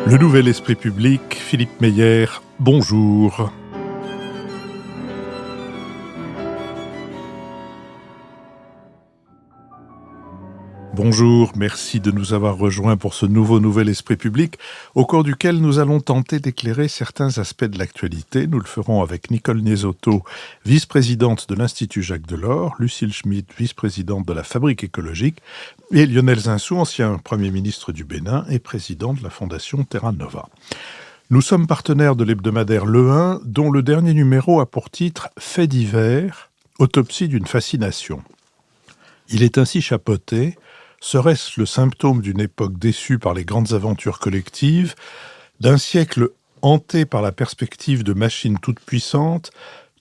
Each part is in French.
Le Nouvel Esprit Public, Philippe Meyer, bonjour. Bonjour, merci de nous avoir rejoints pour ce Nouvel Esprit Public, au cours duquel nous allons tenter d'éclairer certains aspects de l'actualité. Nous le ferons avec Nicole Niesotto, vice-présidente de l'Institut Jacques Delors, Lucille Schmitt, vice-présidente de la Fabrique écologique, et Lionel Zinsou, ancien Premier ministre du Bénin et président de la Fondation Terra Nova. Nous sommes partenaires de l'hebdomadaire Le 1, dont le dernier numéro a pour titre « Faits divers, autopsie d'une fascination ». Il est ainsi chapeauté. Serait-ce le symptôme d'une époque déçue par les grandes aventures collectives, d'un siècle hanté par la perspective de machines toutes puissantes,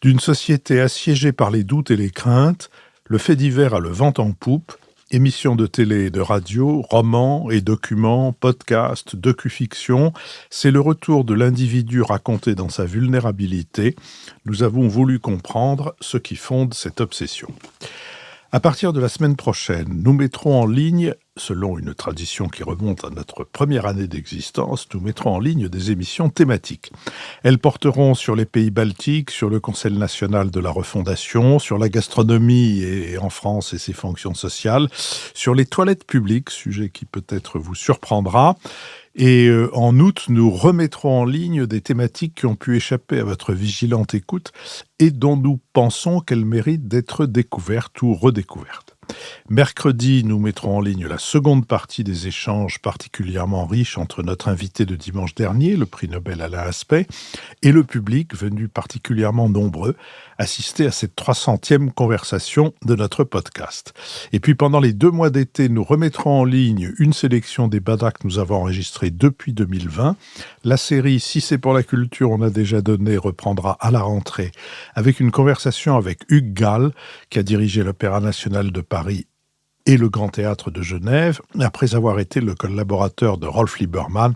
d'une société assiégée par les doutes et les craintes? Le fait divers a le vent en poupe, émissions de télé et de radio, romans et documents, podcasts, docu-fiction, c'est le retour de l'individu raconté dans sa vulnérabilité. Nous avons voulu comprendre ce qui fonde cette obsession. À partir de la semaine prochaine, nous mettrons en ligne, selon une tradition qui remonte à notre première année d'existence, nous mettrons en ligne des émissions thématiques. Elles porteront sur les pays baltiques, sur le Conseil national de la refondation, sur la gastronomie et en France et ses fonctions sociales, sur les toilettes publiques, sujet qui peut-être vous surprendra. Et en août, nous remettrons en ligne des thématiques qui ont pu échapper à votre vigilante écoute et dont nous pensons qu'elles méritent d'être découvertes ou redécouvertes. Mercredi, nous mettrons en ligne la seconde partie des échanges particulièrement riches entre notre invité de dimanche dernier, le prix Nobel Alain Aspect, et le public venu particulièrement nombreux assister à cette 300e conversation de notre podcast. Et puis pendant les 2 mois d'été, nous remettrons en ligne une sélection des badas que nous avons enregistrés depuis 2020. La série « Si c'est pour la culture, on a déjà donné » reprendra à la rentrée avec une conversation avec Hugues Gall, qui a dirigé l'Opéra national de Paris et le Grand Théâtre de Genève, après avoir été le collaborateur de Rolf Liebermann,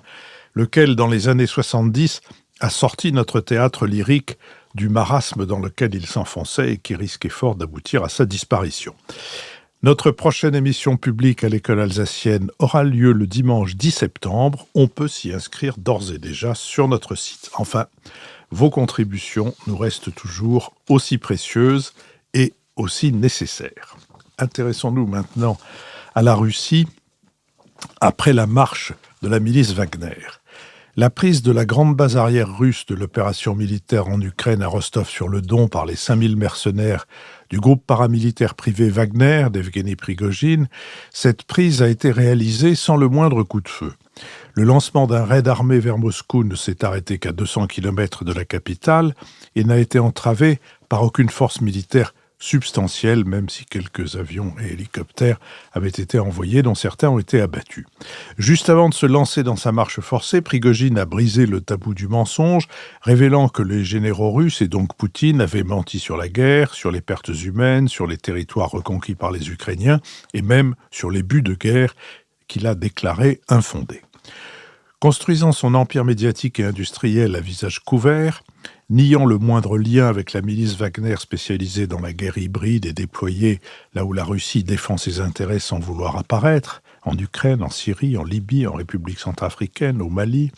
lequel, dans les années 70, a sorti notre théâtre lyrique du marasme dans lequel il s'enfonçait et qui risquait fort d'aboutir à sa disparition. Notre prochaine émission publique à l'école alsacienne aura lieu le dimanche 10 septembre. On peut s'y inscrire d'ores et déjà sur notre site. Enfin, vos contributions nous restent toujours aussi précieuses et aussi nécessaires. Intéressons-nous maintenant à la Russie après la marche de la milice Wagner. La prise de la grande base arrière russe de l'opération militaire en Ukraine à Rostov-sur-le-Don par les 5000 mercenaires du groupe paramilitaire privé Wagner d'Evgeny Prigojine, cette prise a été réalisée sans le moindre coup de feu. Le lancement d'un raid armé vers Moscou ne s'est arrêté qu'à 200 km de la capitale et n'a été entravé par aucune force militaire substantielle, même si quelques avions et hélicoptères avaient été envoyés, dont certains ont été abattus. Juste avant de se lancer dans sa marche forcée, Prigojine a brisé le tabou du mensonge, révélant que les généraux russes et donc Poutine avaient menti sur la guerre, sur les pertes humaines, sur les territoires reconquis par les Ukrainiens et même sur les buts de guerre qu'il a déclarés infondés. Construisant son empire médiatique et industriel à visage couvert, niant le moindre lien avec la milice Wagner spécialisée dans la guerre hybride et déployée là où la Russie défend ses intérêts sans vouloir apparaître, en Ukraine, en Syrie, en Libye, en République centrafricaine, au Mali,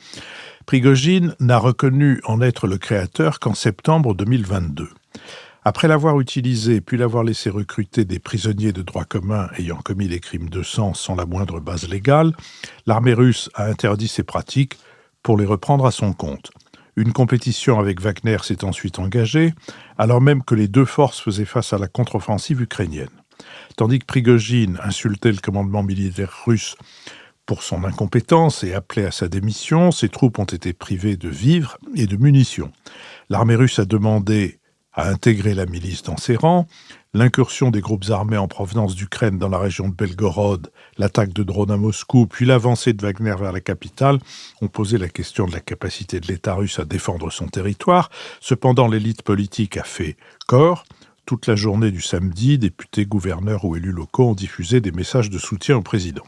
Prigojine n'a reconnu en être le créateur qu'en septembre 2022. Après l'avoir utilisé puis l'avoir laissé recruter des prisonniers de droit commun ayant commis des crimes de sang sans la moindre base légale, l'armée russe a interdit ces pratiques pour les reprendre à son compte. Une compétition avec Wagner s'est ensuite engagée, alors même que les 2 forces faisaient face à la contre-offensive ukrainienne. Tandis que Prigojine insultait le commandement militaire russe pour son incompétence et appelait à sa démission, ses troupes ont été privées de vivres et de munitions. L'armée russe a demandé à intégrer la milice dans ses rangs. L'incursion des groupes armés en provenance d'Ukraine dans la région de Belgorod, l'attaque de drones à Moscou, puis l'avancée de Wagner vers la capitale ont posé la question de la capacité de l'État russe à défendre son territoire. Cependant, l'élite politique a fait corps. Toute la journée du samedi, députés, gouverneurs ou élus locaux ont diffusé des messages de soutien au président.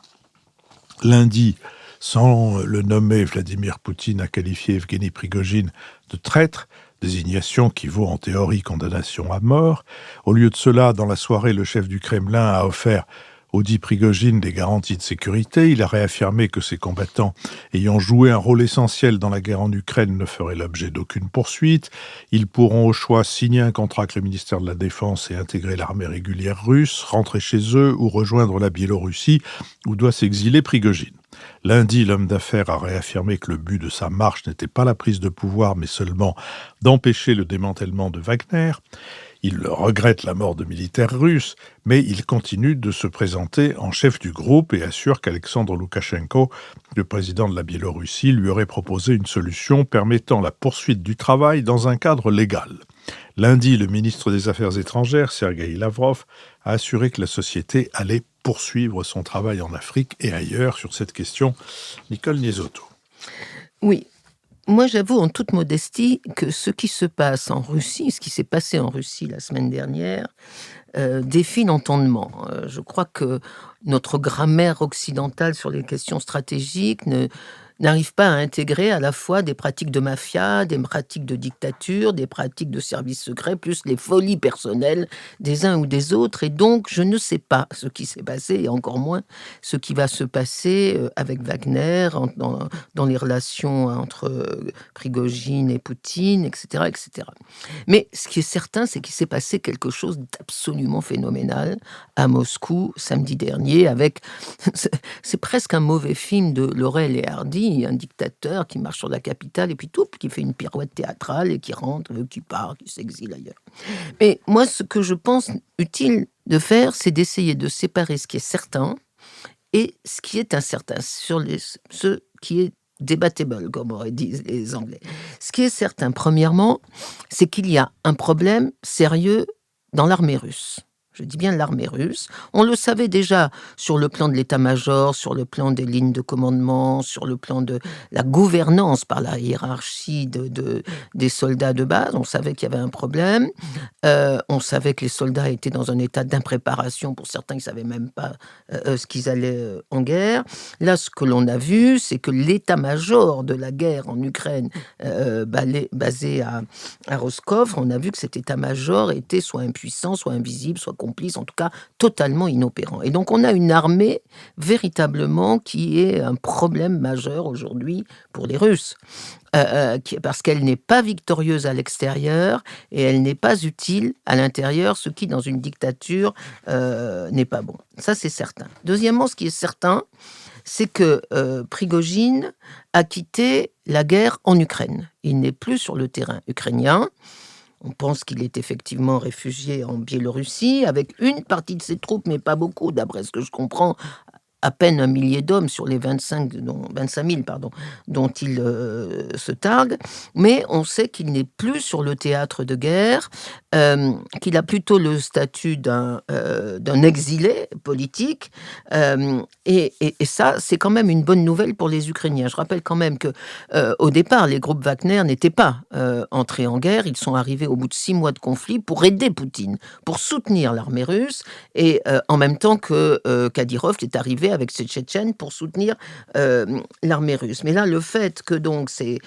Lundi, sans le nommer, Vladimir Poutine a qualifié Evgeny Prigojine de traître, désignation qui vaut en théorie condamnation à mort. Au lieu de cela, dans la soirée, le chef du Kremlin a offert Audit Prigojine des garanties de sécurité. Il a réaffirmé que ces combattants ayant joué un rôle essentiel dans la guerre en Ukraine ne feraient l'objet d'aucune poursuite. Ils pourront au choix signer un contrat avec le ministère de la Défense et intégrer l'armée régulière russe, rentrer chez eux ou rejoindre la Biélorussie où doit s'exiler Prigojine. Lundi, l'homme d'affaires a réaffirmé que le but de sa marche n'était pas la prise de pouvoir, mais seulement d'empêcher le démantèlement de Wagner. Il regrette la mort de militaires russes, mais il continue de se présenter en chef du groupe et assure qu'Alexandre Loukachenko, le président de la Biélorussie, lui aurait proposé une solution permettant la poursuite du travail dans un cadre légal. Lundi, le ministre des Affaires étrangères, Sergueï Lavrov, a assuré que la société allait poursuivre son travail en Afrique et ailleurs sur cette question. Nicole Niesotto. Oui. Moi, j'avoue en toute modestie que ce qui se passe en Russie, ce qui s'est passé en Russie la semaine dernière, défie l'entendement. Je crois que notre grammaire occidentale sur les questions stratégiques n'arrive pas à intégrer à la fois des pratiques de mafia, des pratiques de dictature, des pratiques de services secrets, plus les folies personnelles des uns ou des autres. Et donc, je ne sais pas ce qui s'est passé, et encore moins ce qui va se passer avec Wagner, dans les relations entre Prigojine et Poutine, etc., etc. Mais ce qui est certain, c'est qu'il s'est passé quelque chose d'absolument phénoménal à Moscou samedi dernier, avec... c'est presque un mauvais film de Laurel et Hardy, un dictateur qui marche sur la capitale et puis tout, qui fait une pirouette théâtrale et qui rentre, qui part, qui s'exile ailleurs. Mais moi, ce que je pense utile de faire, c'est d'essayer de séparer ce qui est certain et ce qui est incertain, ce qui est debatable, comme auraient dit les Anglais. Ce qui est certain, premièrement, c'est qu'il y a un problème sérieux dans l'armée russe. Je dis bien l'armée russe. On le savait déjà sur le plan de l'état-major, sur le plan des lignes de commandement, sur le plan de la gouvernance par la hiérarchie des soldats de base. On savait qu'il y avait un problème. On savait que les soldats étaient dans un état d'impréparation. Pour certains, ils ne savaient même pas ce qu'ils allaient en guerre. Là, ce que l'on a vu, c'est que l'état-major de la guerre en Ukraine, basé à Rostov, on a vu que cet état-major était soit impuissant, soit invisible, soit complice, en tout cas totalement inopérant. Et donc on a une armée véritablement qui est un problème majeur aujourd'hui pour les Russes. Parce qu'elle n'est pas victorieuse à l'extérieur et elle n'est pas utile à l'intérieur, ce qui dans une dictature n'est pas bon. Ça c'est certain. Deuxièmement, ce qui est certain, c'est que Prigojine a quitté la guerre en Ukraine. Il n'est plus sur le terrain ukrainien. On pense qu'il est effectivement réfugié en Biélorussie, avec une partie de ses troupes, mais pas beaucoup, d'après ce que je comprends, à peine 1 millier d'hommes sur les 25 000 dont il se targue. Mais on sait qu'il n'est plus sur le théâtre de guerre, qu'il a plutôt le statut d'un exilé politique. Et ça, c'est quand même une bonne nouvelle pour les Ukrainiens. Je rappelle quand même que au départ, les groupes Wagner n'étaient pas entrés en guerre. Ils sont arrivés au bout de 6 mois de conflit pour aider Poutine, pour soutenir l'armée russe, et en même temps que Kadyrov est arrivé avec ses Tchétchènes pour soutenir l'armée russe. Mais là, le fait que donc ces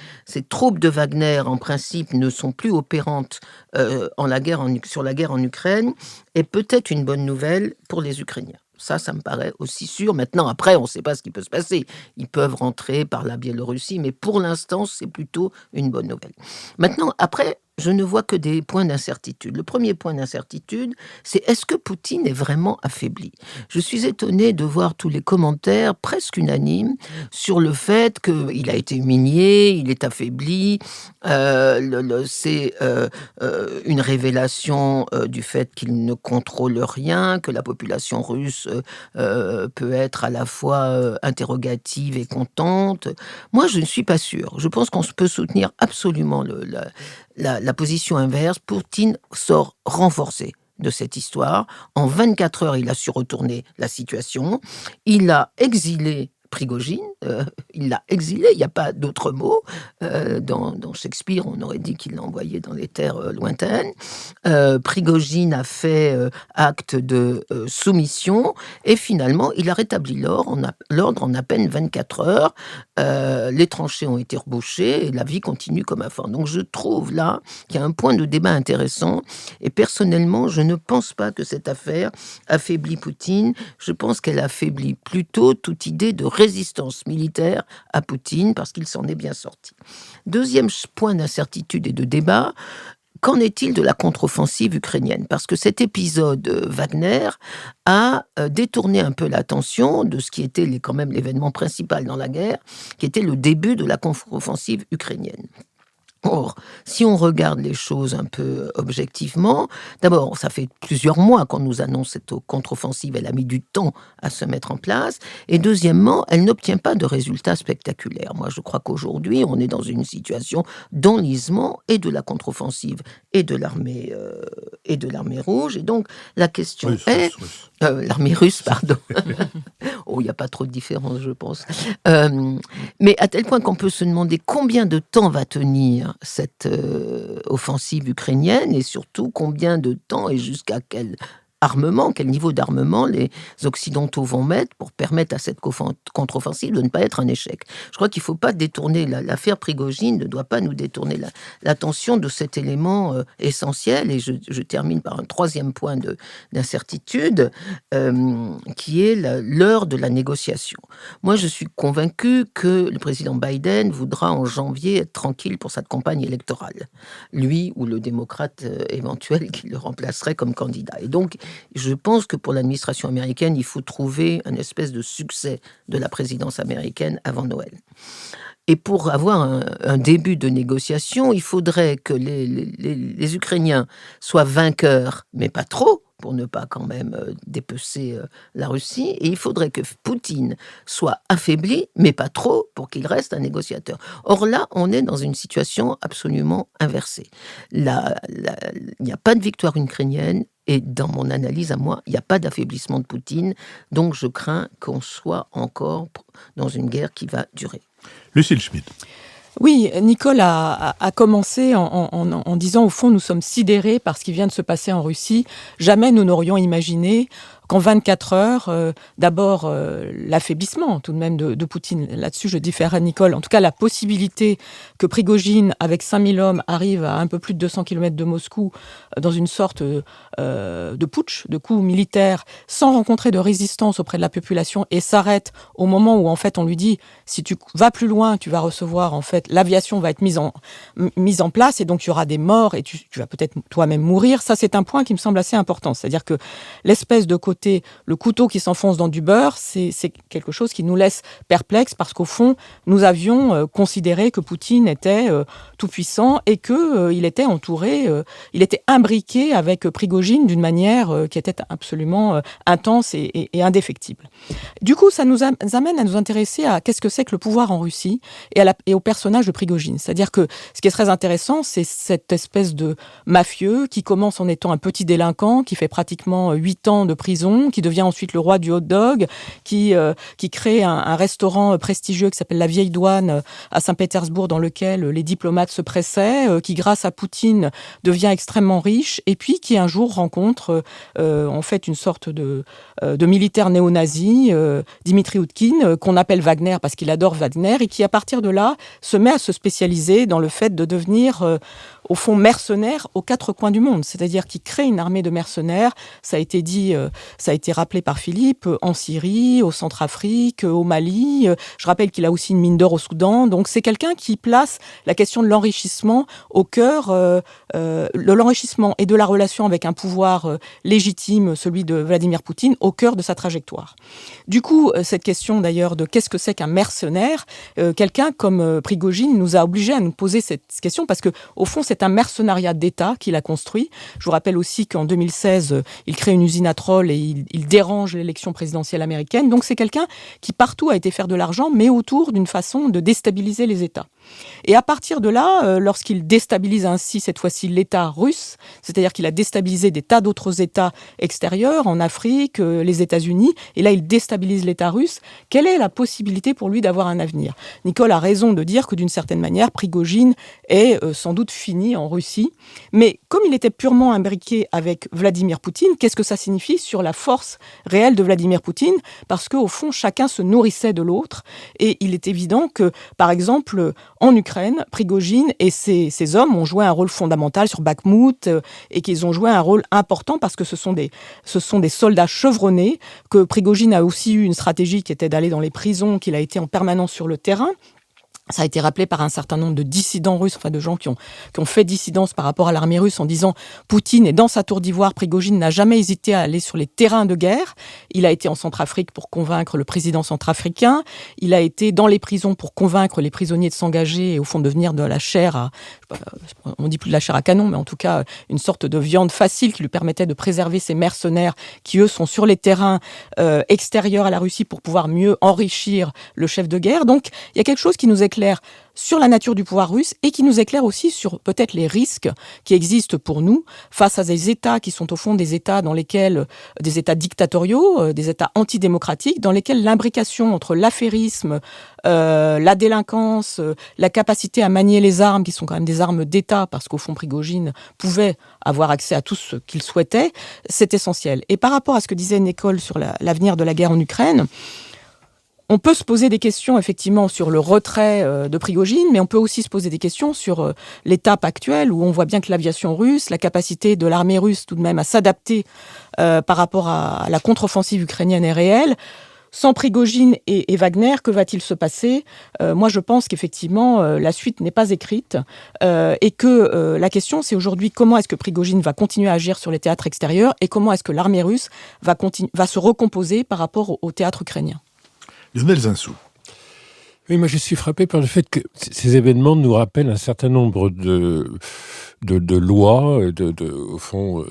troupes de Wagner, en principe, ne sont plus opérantes sur la guerre en Ukraine, est peut-être une bonne nouvelle pour les Ukrainiens. Ça me paraît aussi sûr. Maintenant, après, on ne sait pas ce qui peut se passer. Ils peuvent rentrer par la Biélorussie, mais pour l'instant, c'est plutôt une bonne nouvelle. Maintenant, après, je ne vois que des points d'incertitude. Le premier point d'incertitude, c'est est-ce que Poutine est vraiment affaibli ? Je suis étonnée de voir tous les commentaires presque unanimes sur le fait qu'il a été humilié, il est affaibli. C'est une révélation du fait qu'il ne contrôle rien, que la population russe peut être à la fois interrogative et contente. Moi, je ne suis pas sûre. Je pense qu'on peut soutenir absolument la position inverse. Poutine sort renforcé de cette histoire. En 24 heures, il a su retourner la situation. Il a exilé Prigojine, il l'a exilé, il n'y a pas d'autre mot. Dans Shakespeare, on aurait dit qu'il l'a envoyé dans les terres lointaines. Prigojine a fait acte de soumission et finalement, il a rétabli l'ordre en à peine 24 heures. Les tranchées ont été rebouchées et la vie continue comme avant. Donc je trouve là qu'il y a un point de débat intéressant et personnellement, je ne pense pas que cette affaire affaiblit Poutine. Je pense qu'elle affaiblit plutôt toute idée de résistance militaire à Poutine parce qu'il s'en est bien sorti. Deuxième point d'incertitude et de débat, qu'en est-il de la contre-offensive ukrainienne? Parce que cet épisode Wagner a détourné un peu l'attention de ce qui était quand même l'événement principal dans la guerre, qui était le début de la contre-offensive ukrainienne. Or, si on regarde les choses un peu objectivement, d'abord, ça fait plusieurs mois qu'on nous annonce cette contre-offensive, elle a mis du temps à se mettre en place, et deuxièmement, elle n'obtient pas de résultats spectaculaires. Moi, je crois qu'aujourd'hui, on est dans une situation d'enlisement et de la contre-offensive et de l'armée rouge, et donc la question est... l'armée russe, pardon. Oh, il n'y a pas trop de différence, je pense. Mais à tel point qu'on peut se demander combien de temps va tenir cette offensive ukrainienne et surtout combien de temps et jusqu'à quel niveau d'armement les Occidentaux vont mettre pour permettre à cette contre-offensive de ne pas être un échec. Je crois qu'il ne faut pas détourner, l'affaire Prigojine ne doit pas nous détourner l'attention de cet élément essentiel. Et je termine par un troisième point d'incertitude, qui est l'heure de la négociation. Moi, je suis convaincu que le président Biden voudra en janvier être tranquille pour sa campagne électorale. Lui ou le démocrate éventuel qui le remplacerait comme candidat. Et donc, je pense que pour l'administration américaine, il faut trouver un espèce de succès de la présidence américaine avant Noël. Et pour avoir un début de négociation, il faudrait que les Ukrainiens soient vainqueurs, mais pas trop, pour ne pas quand même dépecer la Russie. Et il faudrait que Poutine soit affaibli, mais pas trop, pour qu'il reste un négociateur. Or là, on est dans une situation absolument inversée. Il n'y a pas de victoire ukrainienne. Et dans mon analyse à moi, il n'y a pas d'affaiblissement de Poutine. Donc je crains qu'on soit encore dans une guerre qui va durer. Lucille Schmitt. Oui, Nicole a commencé en disant, au fond, nous sommes sidérés par ce qui vient de se passer en Russie. Jamais nous n'aurions imaginé qu'en 24 heures, d'abord l'affaiblissement tout de même de Poutine. Là-dessus, je diffère à Nicole. En tout cas, la possibilité que Prigojine, avec 5000 hommes, arrive à un peu plus de 200 km de Moscou dans une sorte de putsch, de coup militaire, sans rencontrer de résistance auprès de la population et s'arrête au moment où, en fait, on lui dit « si tu vas plus loin, tu vas recevoir, en fait, l'aviation va être mise en place et donc il y aura des morts et tu vas peut-être toi-même mourir ». Ça, c'est un point qui me semble assez important. C'est-à-dire que l'espèce de côté, le couteau qui s'enfonce dans du beurre, c'est quelque chose qui nous laisse perplexes parce qu'au fond, nous avions considéré que Poutine était tout-puissant et qu'il était entouré, il était imbriqué avec Prigojine d'une manière qui était absolument intense et indéfectible. Du coup, ça nous amène à nous intéresser à qu'est-ce que c'est que le pouvoir en Russie et au personnage de Prigojine. C'est-à-dire que ce qui est très intéressant, c'est cette espèce de mafieux qui commence en étant un petit délinquant, qui fait pratiquement 8 ans de prison, qui devient ensuite le roi du hot-dog, qui crée un restaurant prestigieux qui s'appelle la Vieille Douane à Saint-Pétersbourg, dans lequel les diplomates se pressaient, qui grâce à Poutine devient extrêmement riche, et puis qui un jour rencontre en fait une sorte de militaire néo-nazi, Dimitri Oudkine, qu'on appelle Wagner parce qu'il adore Wagner, et qui à partir de là se met à se spécialiser dans le fait de devenir au fond mercenaire aux 4 coins du monde, c'est-à-dire qu'il crée une armée de mercenaires, ça a été dit, ça a été rappelé par Philippe, en Syrie, au Centrafrique, au Mali, je rappelle qu'il a aussi une mine d'or au Soudan, donc c'est quelqu'un qui place la question de l'enrichissement au cœur, de l'enrichissement et de la relation avec un pouvoir légitime, celui de Vladimir Poutine, au cœur de sa trajectoire. Du coup, cette question d'ailleurs de qu'est-ce que c'est qu'un mercenaire, quelqu'un comme Prigojine nous a obligés à nous poser cette question parce que au fond, c'est un mercenariat d'État qu'il a construit. Je vous rappelle aussi qu'en 2016, il crée une usine à troll et il dérange l'élection présidentielle américaine. Donc c'est quelqu'un qui partout a été faire de l'argent, mais autour d'une façon de déstabiliser les États. Et à partir de là, lorsqu'il déstabilise ainsi, cette fois-ci, l'État russe, c'est-à-dire qu'il a déstabilisé des tas d'autres États extérieurs, en Afrique, les États-Unis, et là, il déstabilise l'État russe, quelle est la possibilité pour lui d'avoir un avenir ? Nicole a raison de dire que, d'une certaine manière, Prigojine est sans doute fini en Russie. Mais comme il était purement imbriqué avec Vladimir Poutine, qu'est-ce que ça signifie sur la force réelle de Vladimir Poutine ? Parce qu'au fond, chacun se nourrissait de l'autre. Et il est évident que, par exemple, en Ukraine, Prigojine et ses hommes ont joué un rôle fondamental sur Bakhmout et qu'ils ont joué un rôle important parce que ce sont des soldats chevronnés, que Prigojine a aussi eu une stratégie qui était d'aller dans les prisons, qu'il a été en permanence sur le terrain. Ça a été rappelé par un certain nombre de dissidents russes, enfin de gens qui ont fait dissidence par rapport à l'armée russe en disant Poutine est dans sa tour d'ivoire, Prigojine n'a jamais hésité à aller sur les terrains de guerre. Il a été en Centrafrique pour convaincre le président centrafricain. Il a été dans les prisons pour convaincre les prisonniers de s'engager et au fond devenir de la chair à, on dit plus de la chair à canon, mais en tout cas une sorte de viande facile qui lui permettait de préserver ces mercenaires qui eux sont sur les terrains extérieurs à la Russie pour pouvoir mieux enrichir le chef de guerre. Donc il y a quelque chose qui nous éclaire sur la nature du pouvoir russe et qui nous éclaire aussi sur peut-être les risques qui existent pour nous face à des États qui sont au fond des États dans lesquels, des États dictatoriaux, des États antidémocratiques, dans lesquels l'imbrication entre l'affairisme, la délinquance, la capacité à manier les armes, qui sont quand même des armes d'État, parce qu'au fond Prigojine pouvait avoir accès à tout ce qu'il souhaitait, c'est essentiel. Et par rapport à ce que disait Nicole sur l'avenir de la guerre en Ukraine, on peut se poser des questions, effectivement, sur le retrait de Prigojine, mais on peut aussi se poser des questions sur l'étape actuelle, où on voit bien que l'aviation russe, la capacité de l'armée russe, tout de même, à s'adapter par rapport à la contre-offensive ukrainienne est réelle. Sans Prigojine et Wagner, que va-t-il se passer ? Moi, je pense qu'effectivement, la suite n'est pas écrite et que la question, c'est aujourd'hui comment est-ce que Prigojine va continuer à agir sur les théâtres extérieurs et comment est-ce que l'armée russe va se recomposer par rapport au théâtre ukrainien. Lionel Zinsou. Oui, moi je suis frappé par le fait que ces événements nous rappellent un certain nombre de lois, au fond,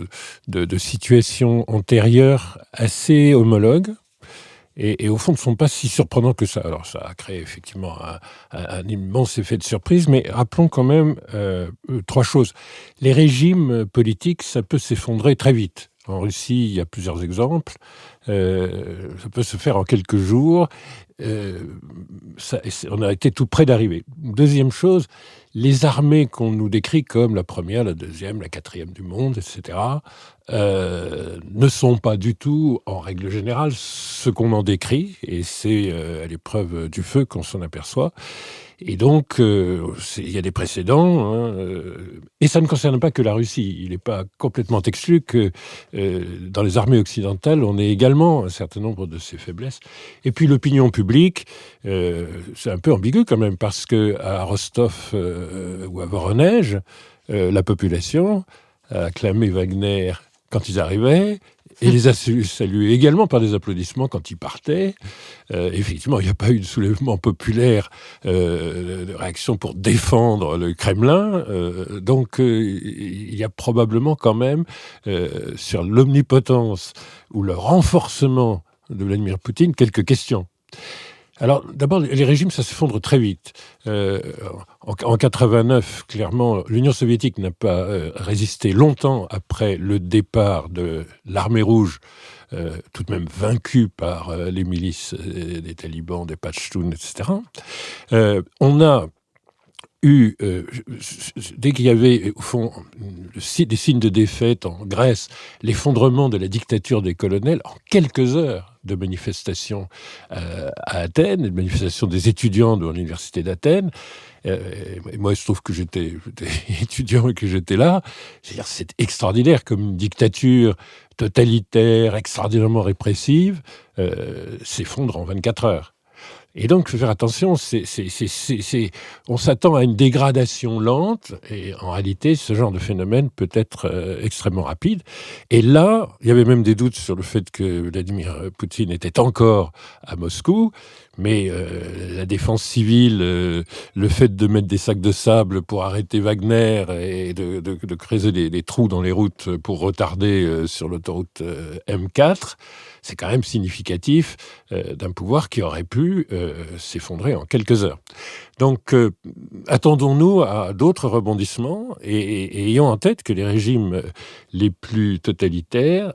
de situations antérieures assez homologues. Et au fond, ne sont pas si surprenants que ça. Alors, ça a créé effectivement un immense effet de surprise, mais rappelons quand même 3 choses. Les régimes politiques, ça peut s'effondrer très vite. En Russie, il y a plusieurs exemples. Ça peut se faire en quelques jours. On a été tout près d'arriver. Deuxième chose, les armées qu'on nous décrit comme la première, la deuxième, la quatrième du monde, etc., ne sont pas du tout, en règle générale, ce qu'on en décrit. Et c'est à l'épreuve du feu qu'on s'en aperçoit. Et donc, il y a des précédents, et ça ne concerne pas que la Russie. Il n'est pas complètement exclu que dans les armées occidentales, on ait également un certain nombre de ces faiblesses. Et puis l'opinion publique, c'est un peu ambigu quand même, parce qu'à Rostov ou à Voronezh, la population a acclamé Wagner quand ils arrivaient, et les a salués également par des applaudissements quand ils partaient. Effectivement, il n'y a pas eu de soulèvement populaire, de réaction pour défendre le Kremlin. Donc, il y a probablement quand même, sur l'omnipotence ou le renforcement de Vladimir Poutine, quelques questions. Alors, d'abord, les régimes, ça s'effondre très vite. En 89, clairement, l'Union soviétique n'a pas résisté longtemps après le départ de l'armée rouge, tout de même vaincue par les milices des talibans, des Pashtuns, etc. On a eu, dès qu'il y avait, au fond, des signes de défaite en Grèce, l'effondrement de la dictature des colonels, en quelques heures de manifestations à Athènes, de manifestations des étudiants de l'université d'Athènes. Et moi, il se trouve que j'étais étudiant et que j'étais là. C'est-à-dire, c'est extraordinaire comme une dictature totalitaire, extraordinairement répressive, s'effondre en 24 heures. Et donc, il faut faire attention, on s'attend à une dégradation lente, et en réalité, ce genre de phénomène peut être extrêmement rapide. Et là, il y avait même des doutes sur le fait que Vladimir Poutine était encore à Moscou, mais la défense civile, le fait de mettre des sacs de sable pour arrêter Wagner et de creuser des trous dans les routes pour retarder sur l'autoroute M4, c'est quand même significatif d'un pouvoir qui aurait pu s'effondrer en quelques heures. Donc, attendons-nous à d'autres rebondissements et ayons en tête que les régimes les plus totalitaires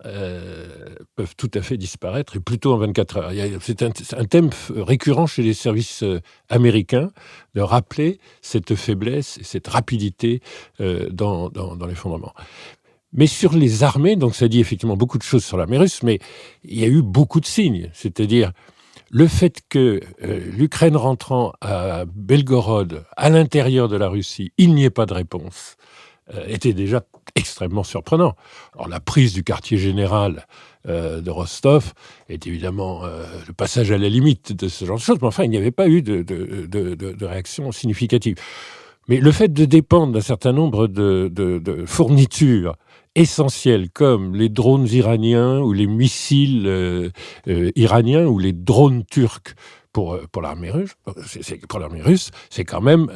peuvent tout à fait disparaître, et plutôt en 24 heures. C'est un thème récurrent chez les services américains, de rappeler cette faiblesse et cette rapidité dans l'effondrement. Mais sur les armées, donc ça dit effectivement beaucoup de choses sur l'armée russe, mais il y a eu beaucoup de signes. C'est-à-dire le fait que l'Ukraine rentrant à Belgorod, à l'intérieur de la Russie, il n'y ait pas de réponse, était déjà extrêmement surprenant. Alors la prise du quartier général de Rostov est évidemment le passage à la limite de ce genre de choses, mais enfin il n'y avait pas eu de réaction significative. Mais le fait de dépendre d'un certain nombre de fournitures essentielles, comme les drones iraniens ou les missiles iraniens ou les drones turcs pour l'armée russe, c'est quand même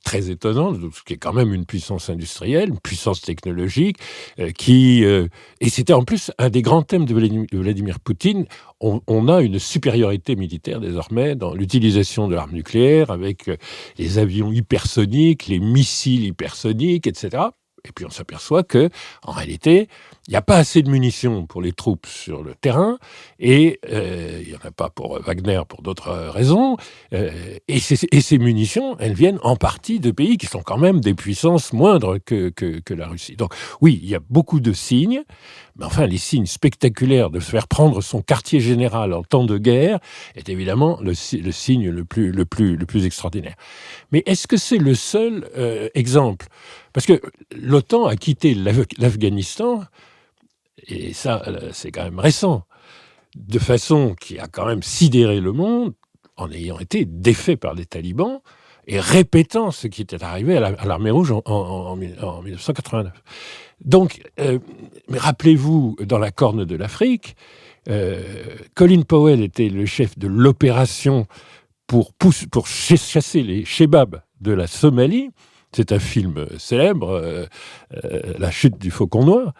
très étonnant, ce qui est quand même une puissance industrielle, une puissance technologique, et c'était en plus un des grands thèmes de Vladimir Poutine. On a une supériorité militaire désormais dans l'utilisation de l'arme nucléaire, avec les avions hypersoniques, les missiles hypersoniques, etc. Et puis on s'aperçoit que, en réalité, il n'y a pas assez de munitions pour les troupes sur le terrain, et il n'y en a pas pour Wagner pour d'autres raisons. Et ces munitions, elles viennent en partie de pays qui sont quand même des puissances moindres que la Russie. Donc oui, il y a beaucoup de signes, mais enfin les signes spectaculaires de se faire prendre son quartier général en temps de guerre est évidemment le signe le plus extraordinaire. Mais est-ce que c'est le seul exemple ? Parce que l'OTAN a quitté l'Afghanistan, et ça, c'est quand même récent, de façon qui a quand même sidéré le monde, en ayant été défait par les talibans et répétant ce qui était arrivé à l'armée rouge en 1989. Donc, mais rappelez-vous, dans la Corne de l'Afrique, Colin Powell était le chef de l'opération pour chasser les Chebabs de la Somalie. C'est un film célèbre, La chute du faucon noir.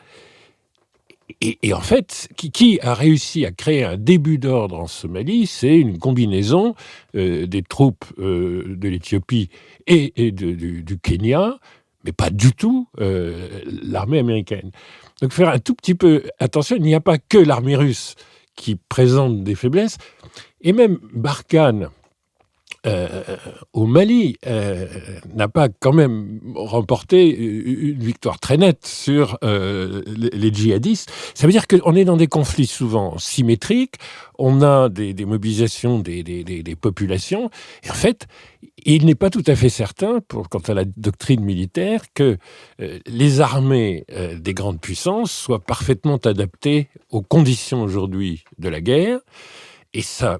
Et en fait, qui a réussi à créer un début d'ordre en Somalie, c'est une combinaison des troupes de l'Éthiopie et du Kenya, mais pas du tout l'armée américaine. Donc faire un tout petit peu attention, il n'y a pas que l'armée russe qui présente des faiblesses, et même Barkhane, au Mali, n'a pas quand même remporté une victoire très nette sur les djihadistes. Ça veut dire qu'on est dans des conflits souvent symétriques, on a des mobilisations des populations, et en fait, il n'est pas tout à fait certain, quant à la doctrine militaire, que les armées des grandes puissances soient parfaitement adaptées aux conditions aujourd'hui de la guerre. Et ça,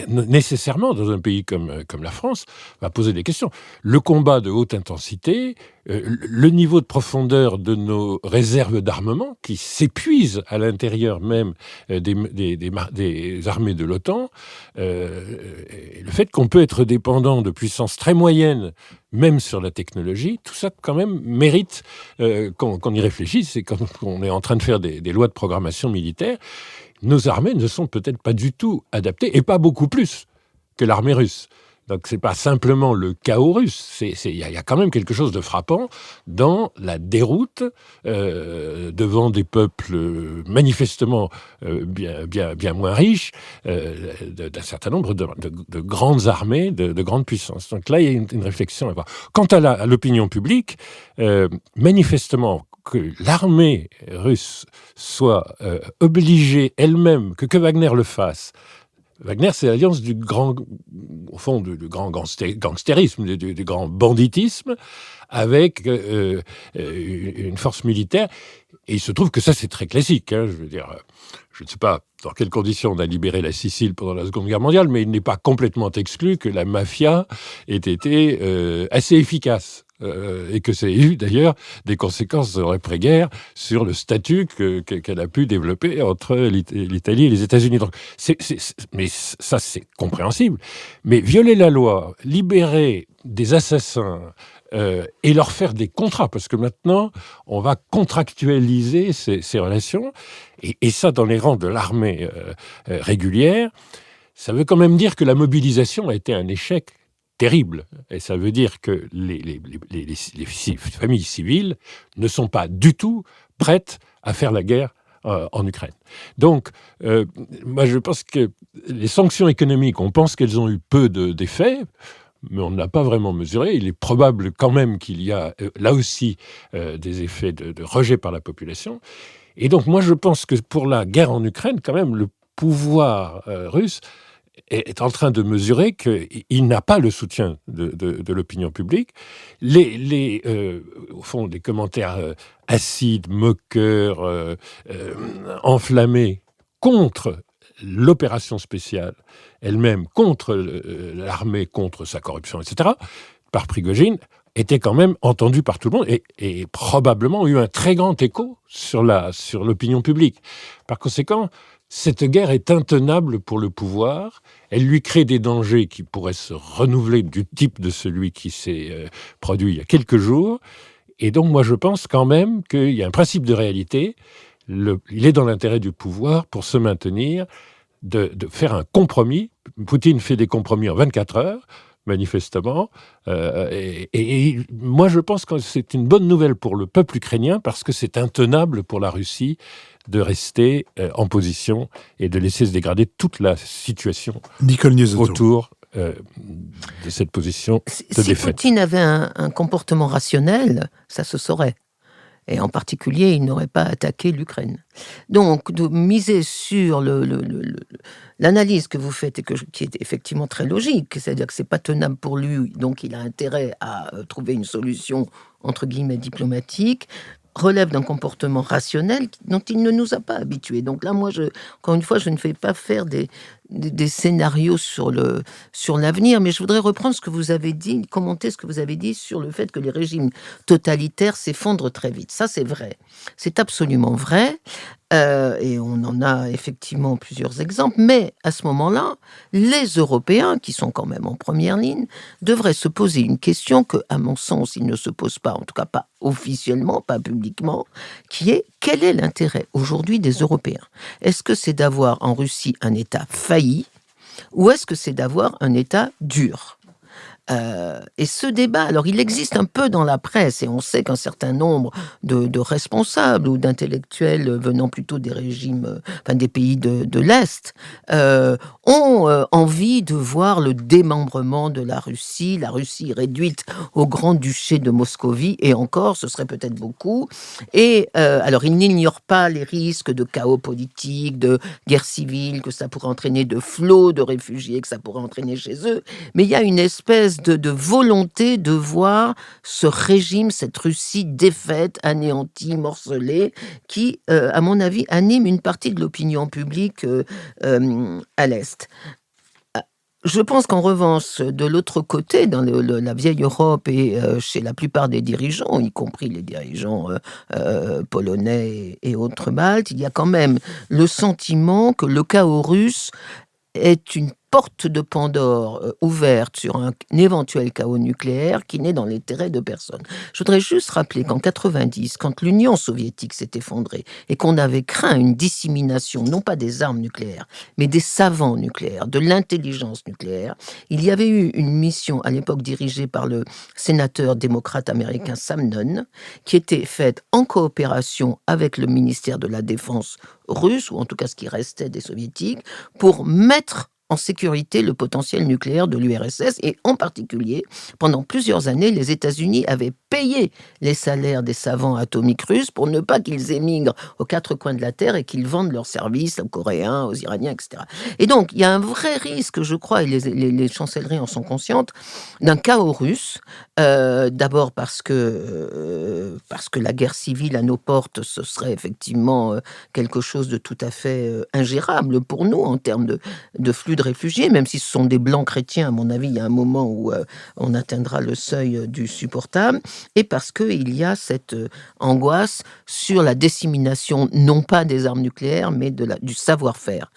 nécessairement, dans un pays comme la France, va poser des questions. Le combat de haute intensité, le niveau de profondeur de nos réserves d'armement, qui s'épuisent à l'intérieur même des armées de l'OTAN, le fait qu'on peut être dépendant de puissances très moyennes, même sur la technologie, tout ça quand même mérite qu'on y réfléchisse, et qu'on est en train de faire des lois de programmation militaire. Nos armées ne sont peut-être pas du tout adaptées, et pas beaucoup plus que l'armée russe. Donc c'est pas simplement le chaos russe, il y a quand même quelque chose de frappant dans la déroute devant des peuples manifestement bien moins riches, d'un certain nombre de grandes armées, de grandes puissances. Donc là, il y a une réflexion à avoir. Quant à l'opinion publique, manifestement, que l'armée russe soit obligée elle-même, que Wagner le fasse. Wagner, c'est l'alliance du grand gangstérisme, du grand banditisme, avec une force militaire. Et il se trouve que ça, c'est très classique. Je veux dire, je ne sais pas dans quelles conditions on a libéré la Sicile pendant la Seconde Guerre mondiale, mais il n'est pas complètement exclu que la mafia ait été assez efficace. Et que ça ait eu d'ailleurs des conséquences après-guerre sur le statut qu'elle a pu développer entre l'Italie et les États-Unis. Donc, mais ça, c'est compréhensible. Mais violer la loi, libérer des assassins, et leur faire des contrats, parce que maintenant, on va contractualiser ces relations, et ça, dans les rangs de l'armée régulière, ça veut quand même dire que la mobilisation a été un échec terrible. Et ça veut dire que les familles civiles ne sont pas du tout prêtes à faire la guerre en Ukraine. Donc, moi, je pense que les sanctions économiques, on pense qu'elles ont eu peu d'effets, mais on ne l'a pas vraiment mesuré. Il est probable quand même qu'il y a là aussi des effets de rejet par la population. Et donc, moi, je pense que pour la guerre en Ukraine, quand même, le pouvoir russe est en train de mesurer qu'il n'a pas le soutien de l'opinion publique. Au fond, des commentaires acides, moqueurs, enflammés contre l'opération spéciale elle-même, contre l'armée, contre sa corruption, etc., par Prigojine, étaient quand même entendus par tout le monde et probablement eu un très grand écho sur l'opinion publique. Par conséquent, cette guerre est intenable pour le pouvoir. Elle lui crée des dangers qui pourraient se renouveler du type de celui qui s'est produit il y a quelques jours. Et donc, moi, je pense quand même qu'il y a un principe de réalité. Il est dans l'intérêt du pouvoir, pour se maintenir, de faire un compromis. Poutine fait des compromis en 24 heures, manifestement. Et moi, je pense que c'est une bonne nouvelle pour le peuple ukrainien, parce que c'est intenable pour la Russie de rester en position et de laisser se dégrader toute la situation Nicole Niezotto. autour de cette position de défaite. Si Poutine avait un comportement rationnel, ça se saurait. Et en particulier, il n'aurait pas attaqué l'Ukraine. Donc, de miser sur l'analyse que vous faites, et qui est effectivement très logique, c'est-à-dire que c'est pas tenable pour lui, donc il a intérêt à trouver une solution, entre guillemets, diplomatique, relève d'un comportement rationnel dont il ne nous a pas habitués. Donc là, moi, encore une fois, je ne fais pas faire des scénarios sur l'avenir, mais je voudrais reprendre ce que vous avez dit, commenter ce que vous avez dit sur le fait que les régimes totalitaires s'effondrent très vite. Ça, c'est vrai. C'est absolument vrai. Et on en a effectivement plusieurs exemples, mais à ce moment-là, les Européens, qui sont quand même en première ligne, devraient se poser une question que, à mon sens, ils ne se posent pas, en tout cas pas officiellement, pas publiquement, qui est: quel est l'intérêt aujourd'hui des Européens? Est-ce que c'est d'avoir en Russie un État failli, ou est-ce que c'est d'avoir un État dur? Et ce débat, alors il existe un peu dans la presse, et on sait qu'un certain nombre de responsables ou d'intellectuels venant plutôt des régimes, des pays de l'Est, ont envie de voir le démembrement de la Russie réduite au grand-duché de Moscovie, et encore, ce serait peut-être beaucoup. Et alors ils n'ignorent pas les risques de chaos politique, de guerre civile, que ça pourrait entraîner, de flots de réfugiés que ça pourrait entraîner chez eux, mais il y a une espèce de volonté de voir ce régime, cette Russie défaite, anéantie, morcelée, qui, à mon avis, anime une partie de l'opinion publique à l'Est. Je pense qu'en revanche, de l'autre côté, dans la vieille Europe et chez la plupart des dirigeants, y compris les dirigeants polonais et autres baltes, il y a quand même le sentiment que le chaos russe est une porte de Pandore ouverte sur un éventuel chaos nucléaire qui n'est dans l'intérêt de personne. Je voudrais juste rappeler qu'en 90, quand l'Union soviétique s'est effondrée et qu'on avait craint une dissémination, non pas des armes nucléaires, mais des savants nucléaires, de l'intelligence nucléaire, il y avait eu une mission à l'époque dirigée par le sénateur démocrate américain Sam Nunn, qui était faite en coopération avec le ministère de la Défense russe, ou en tout cas ce qui restait des soviétiques, pour mettre en sécurité le potentiel nucléaire de l'URSS, et en particulier, pendant plusieurs années, les États-Unis avaient payé les salaires des savants atomiques russes pour ne pas qu'ils émigrent aux quatre coins de la Terre et qu'ils vendent leurs services aux Coréens, aux Iraniens, etc. Et donc, il y a un vrai risque, je crois, et les chancelleries en sont conscientes, d'un chaos russe, d'abord parce que la guerre civile à nos portes, ce serait effectivement quelque chose de tout à fait ingérable pour nous en termes de flux de réfugiés, même si ce sont des blancs chrétiens, à mon avis, il y a un moment où on atteindra le seuil du supportable, et parce qu'il y a cette angoisse sur la dissémination, non pas des armes nucléaires, mais du savoir-faire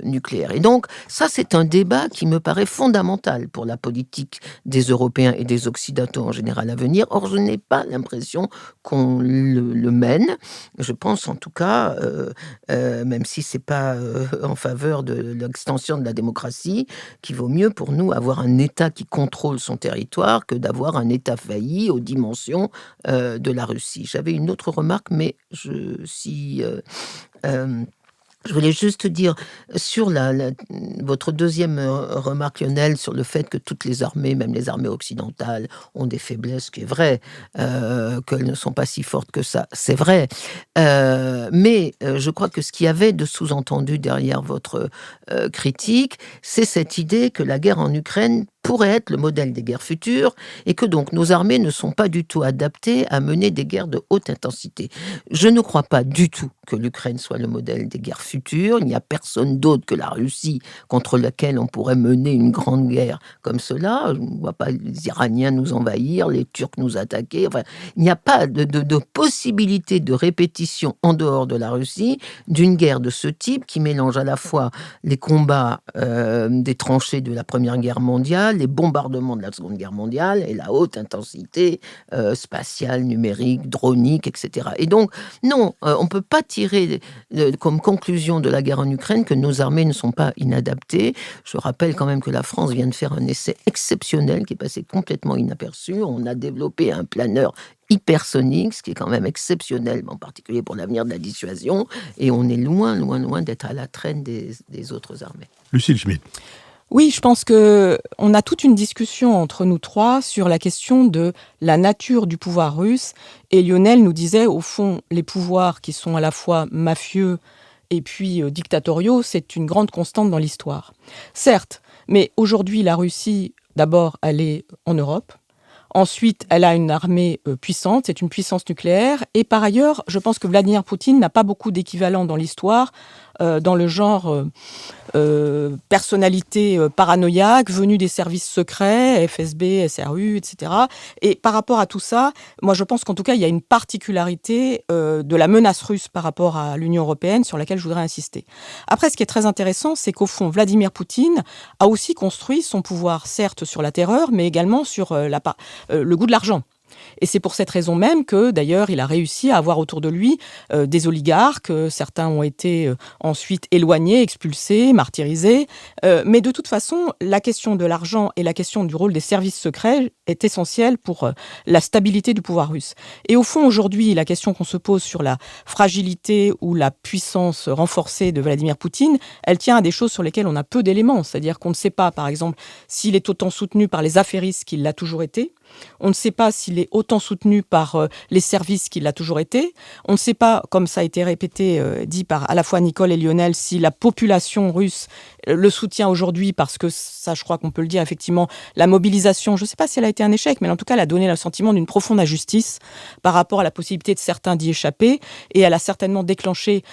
nucléaire. Et donc, ça, c'est un débat qui me paraît fondamental pour la politique des Européens et des Occidentaux en général à venir. Or, je n'ai pas l'impression qu'on le mène. Je pense en tout cas, même si c'est pas en faveur de l'extension de la démocratie, qu'il vaut mieux pour nous avoir un État qui contrôle son territoire que d'avoir un État failli aux dimensions de la Russie. J'avais une autre remarque, mais je voulais juste dire sur votre deuxième remarque, Lionel, sur le fait que toutes les armées, même les armées occidentales, ont des faiblesses, ce qui est vrai, qu'elles ne sont pas si fortes que ça, c'est vrai. Mais je crois que ce qu'il y avait de sous-entendu derrière votre critique, c'est cette idée que la guerre en Ukraine pourrait être le modèle des guerres futures et que donc nos armées ne sont pas du tout adaptées à mener des guerres de haute intensité. Je ne crois pas du tout que l'Ukraine soit le modèle des guerres futures. Il n'y a personne d'autre que la Russie contre laquelle on pourrait mener une grande guerre comme cela. Je ne vois pas les Iraniens nous envahir, les Turcs nous attaquer. Enfin, il n'y a pas de possibilité de répétition en dehors de la Russie d'une guerre de ce type qui mélange à la fois les combats des tranchées de la Première Guerre mondiale, les bombardements de la Seconde Guerre mondiale et la haute intensité spatiale, numérique, dronique, etc. Et donc, non, on ne peut pas tirer comme conclusion de la guerre en Ukraine que nos armées ne sont pas inadaptées. Je rappelle quand même que la France vient de faire un essai exceptionnel qui est passé complètement inaperçu. On a développé un planeur hypersonique, ce qui est quand même exceptionnel, en particulier pour l'avenir de la dissuasion, et on est loin, loin, loin d'être à la traîne des autres armées. Lucille Schmitt. Oui, je pense qu'on a toute une discussion entre nous trois sur la question de la nature du pouvoir russe. Et Lionel nous disait, au fond, les pouvoirs qui sont à la fois mafieux et puis dictatoriaux, c'est une grande constante dans l'histoire. Certes, mais aujourd'hui, la Russie, d'abord, elle est en Europe. Ensuite, elle a une armée puissante, c'est une puissance nucléaire. Et par ailleurs, je pense que Vladimir Poutine n'a pas beaucoup d'équivalent dans l'histoire, dans le genre personnalité paranoïaque, venue des services secrets, FSB, SRU, etc. Et par rapport à tout ça, moi je pense qu'en tout cas, il y a une particularité de la menace russe par rapport à l'Union européenne sur laquelle je voudrais insister. Après, ce qui est très intéressant, c'est qu'au fond, Vladimir Poutine a aussi construit son pouvoir, certes sur la terreur, mais également sur le goût de l'argent. Et c'est pour cette raison même que, d'ailleurs, il a réussi à avoir autour de lui des oligarques. Certains ont été ensuite éloignés, expulsés, martyrisés. Mais de toute façon, la question de l'argent et la question du rôle des services secrets est essentielle pour la stabilité du pouvoir russe. Et au fond, aujourd'hui, la question qu'on se pose sur la fragilité ou la puissance renforcée de Vladimir Poutine, elle tient à des choses sur lesquelles on a peu d'éléments. C'est-à-dire qu'on ne sait pas, par exemple, s'il est autant soutenu par les affairistes qu'il l'a toujours été. On ne sait pas s'il est autant soutenu par les services qu'il l'a toujours été. On ne sait pas, comme ça a été répété, dit par à la fois Nicole et Lionel, si la population russe le soutient aujourd'hui, parce que ça, je crois qu'on peut le dire, effectivement, la mobilisation, je ne sais pas si elle a été un échec, mais en tout cas, elle a donné le sentiment d'une profonde injustice par rapport à la possibilité de certains d'y échapper, et elle a certainement déclenché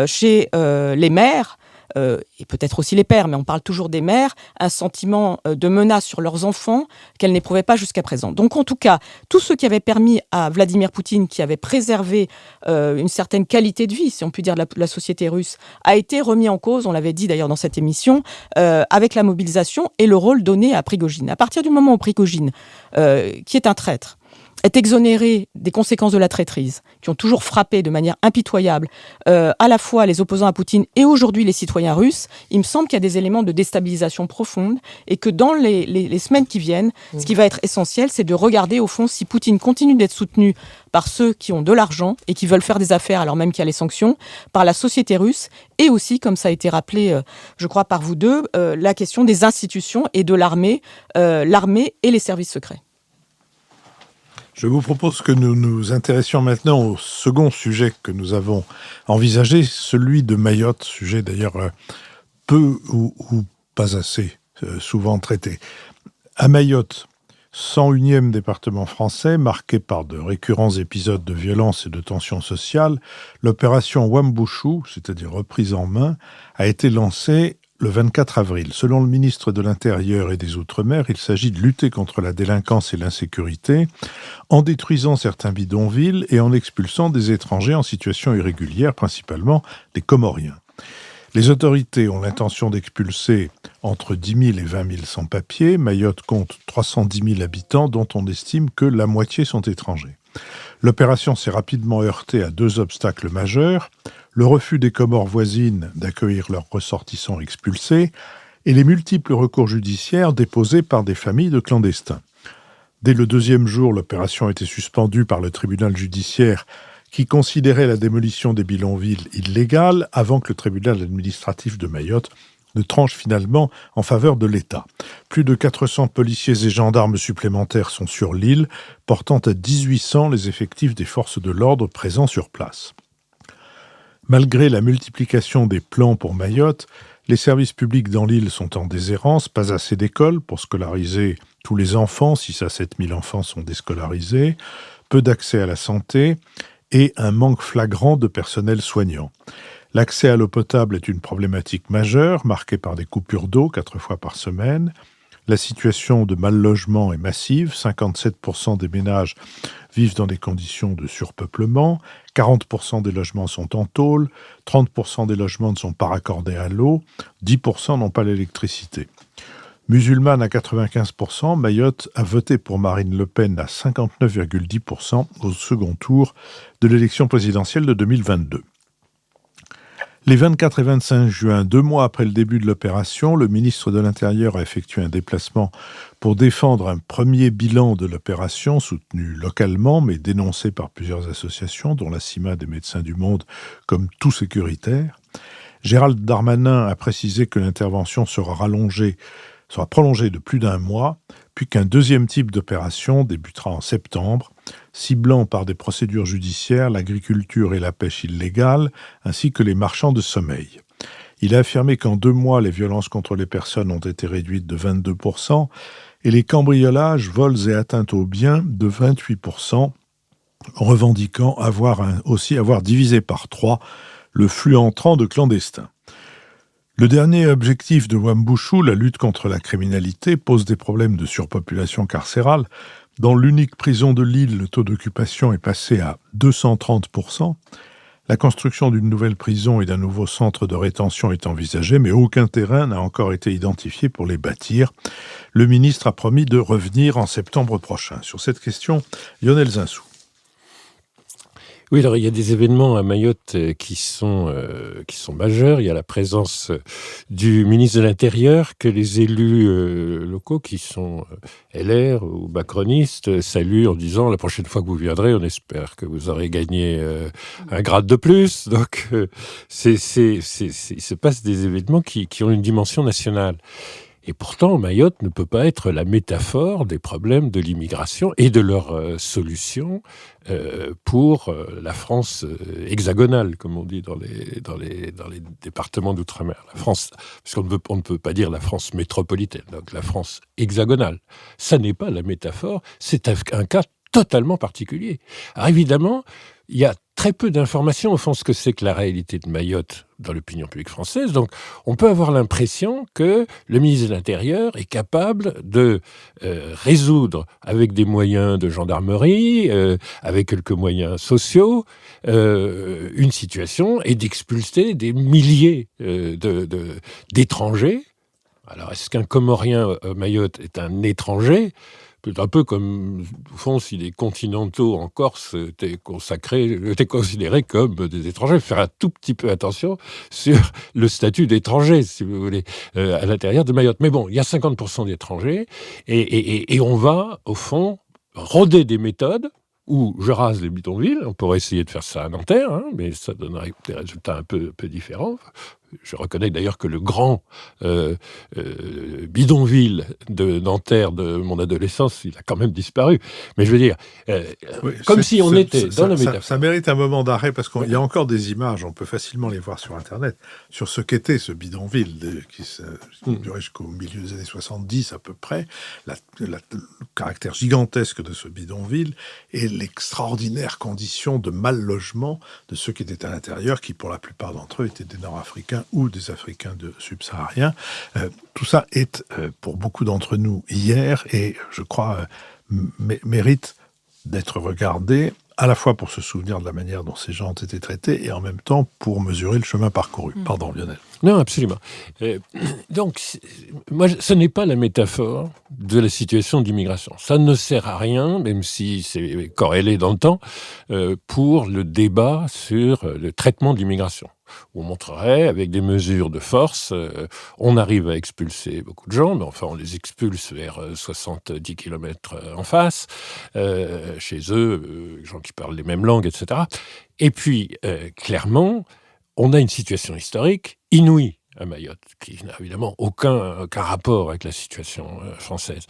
chez les maires, et peut-être aussi les pères, mais on parle toujours des mères, un sentiment de menace sur leurs enfants qu'elles n'éprouvaient pas jusqu'à présent. Donc en tout cas, tout ce qui avait permis à Vladimir Poutine, qui avait préservé une certaine qualité de vie, si on peut dire, de la société russe, a été remis en cause, on l'avait dit d'ailleurs dans cette émission, avec la mobilisation et le rôle donné à Prigojine. À partir du moment où Prigojine, qui est un traître, est exonéré des conséquences de la traîtrise, qui ont toujours frappé de manière impitoyable à la fois les opposants à Poutine et aujourd'hui les citoyens russes, il me semble qu'il y a des éléments de déstabilisation profonde et que dans les semaines qui viennent, ce qui va être essentiel, c'est de regarder au fond si Poutine continue d'être soutenu par ceux qui ont de l'argent et qui veulent faire des affaires alors même qu'il y a les sanctions, par la société russe et aussi, comme ça a été rappelé, je crois, par vous deux, la question des institutions et de l'armée et les services secrets. Je vous propose que nous nous intéressions maintenant au second sujet que nous avons envisagé, celui de Mayotte, sujet d'ailleurs peu ou pas assez souvent traité. À Mayotte, 101e département français, marqué par de récurrents épisodes de violence et de tensions sociales, l'opération Wambushu, c'est-à-dire reprise en main, a été lancée le 24 avril. Selon le ministre de l'Intérieur et des Outre-mer, il s'agit de lutter contre la délinquance et l'insécurité en détruisant certains bidonvilles et en expulsant des étrangers en situation irrégulière, principalement des Comoriens. Les autorités ont l'intention d'expulser entre 10 000 et 20 000 sans-papiers. Mayotte compte 310 000 habitants, dont on estime que la moitié sont étrangers. L'opération s'est rapidement heurtée à 2 obstacles majeurs, le refus des Comores voisines d'accueillir leurs ressortissants expulsés et les multiples recours judiciaires déposés par des familles de clandestins. Dès le 2e jour, l'opération a été suspendue par le tribunal judiciaire qui considérait la démolition des bidonvilles illégale avant que le tribunal administratif de Mayotte ne tranche finalement en faveur de l'État. Plus de 400 policiers et gendarmes supplémentaires sont sur l'île, portant à 1800 les effectifs des forces de l'ordre présents sur place. Malgré la multiplication des plans pour Mayotte, les services publics dans l'île sont en déshérence, pas assez d'écoles pour scolariser tous les enfants, 6 à 7 000 enfants sont déscolarisés, peu d'accès à la santé et un manque flagrant de personnel soignant. L'accès à l'eau potable est une problématique majeure, marquée par des coupures d'eau 4 fois par semaine. La situation de mal-logement est massive, 57% des ménages vivent dans des conditions de surpeuplement, 40% des logements sont en tôle, 30% des logements ne sont pas raccordés à l'eau, 10% n'ont pas l'électricité. Musulmane à 95%, Mayotte a voté pour Marine Le Pen à 59,10% au second tour de l'élection présidentielle de 2022. Les 24 et 25 juin, 2 mois après le début de l'opération, le ministre de l'Intérieur a effectué un déplacement pour défendre un premier bilan de l'opération, soutenu localement, mais dénoncé par plusieurs associations, dont la CIMA des Médecins du Monde, comme tout sécuritaire. Gérald Darmanin a précisé que l'intervention sera prolongée de plus d'1 mois, puis qu'un deuxième type d'opération débutera en septembre, ciblant par des procédures judiciaires l'agriculture et la pêche illégale, ainsi que les marchands de sommeil. Il a affirmé qu'en 2 mois, les violences contre les personnes ont été réduites de 22% et les cambriolages, vols et atteintes aux biens de 28%, revendiquant aussi avoir divisé par 3 le flux entrant de clandestins. Le dernier objectif de Wambushu, la lutte contre la criminalité, pose des problèmes de surpopulation carcérale. Dans l'unique prison de l'île, le taux d'occupation est passé à 230%. La construction d'une nouvelle prison et d'un nouveau centre de rétention est envisagée, mais aucun terrain n'a encore été identifié pour les bâtir. Le ministre a promis de revenir en septembre prochain. Sur cette question, Lionel Zinsou. Oui, alors il y a des événements à Mayotte qui sont majeurs. Il y a la présence du ministre de l'Intérieur que les élus locaux qui sont LR ou macronistes saluent en disant la prochaine fois que vous viendrez, on espère que vous aurez gagné un grade de plus. Donc il se passe des événements qui ont une dimension nationale. Et pourtant, Mayotte ne peut pas être la métaphore des problèmes de l'immigration et de leurs solutions pour la France hexagonale, comme on dit dans les départements d'outre-mer. La France, parce qu'on ne peut pas dire la France métropolitaine, donc la France hexagonale. Ça n'est pas la métaphore, c'est un cas totalement particulier. Alors évidemment, il y a très peu d'informations au fond ce que c'est que la réalité de Mayotte dans l'opinion publique française. Donc, on peut avoir l'impression que le ministre de l'Intérieur est capable de résoudre avec des moyens de gendarmerie, avec quelques moyens sociaux, une situation et d'expulser des milliers d'étrangers. Alors, est-ce qu'un Comorien à Mayotte est un étranger ? C'est un peu comme, au fond, si les continentaux en Corse étaient considérés comme des étrangers. Faire un tout petit peu attention sur le statut d'étranger, si vous voulez, à l'intérieur de Mayotte. Mais bon, il y a 50% d'étrangers et on va, au fond, rôder des méthodes où je rase les bidonvilles. On pourrait essayer de faire ça à Nanterre, hein, mais ça donnerait des résultats un peu différents. Je reconnais d'ailleurs que le grand bidonville de Nanterre de mon adolescence, il a quand même disparu. Mais je veux dire, comme si on était dans la métaphore. Ça mérite un moment d'arrêt parce qu'il y a encore des images, on peut facilement les voir sur Internet, sur ce qu'était ce bidonville qui durait jusqu'au milieu des années 70 à peu près, le caractère gigantesque de ce bidonville et l'extraordinaire condition de mal logement de ceux qui étaient à l'intérieur, qui pour la plupart d'entre eux étaient des Nord-Africains ou des Africains subsahariens. Tout ça est, pour beaucoup d'entre nous, hier, et je crois, mérite d'être regardé, à la fois pour se souvenir de la manière dont ces gens ont été traités, et en même temps pour mesurer le chemin parcouru. Pardon, Lionel. Non, absolument. Donc, moi, ce n'est pas la métaphore de la situation d'immigration. Ça ne sert à rien, même si c'est corrélé dans le temps, pour le débat sur le traitement de l'immigration. On montrerait, avec des mesures de force, on arrive à expulser beaucoup de gens, mais enfin, on les expulse vers 70 km en face, chez eux, gens qui parlent les mêmes langues, etc. Et puis, clairement, on a une situation historique inouïe à Mayotte, qui n'a évidemment aucun rapport avec la situation française.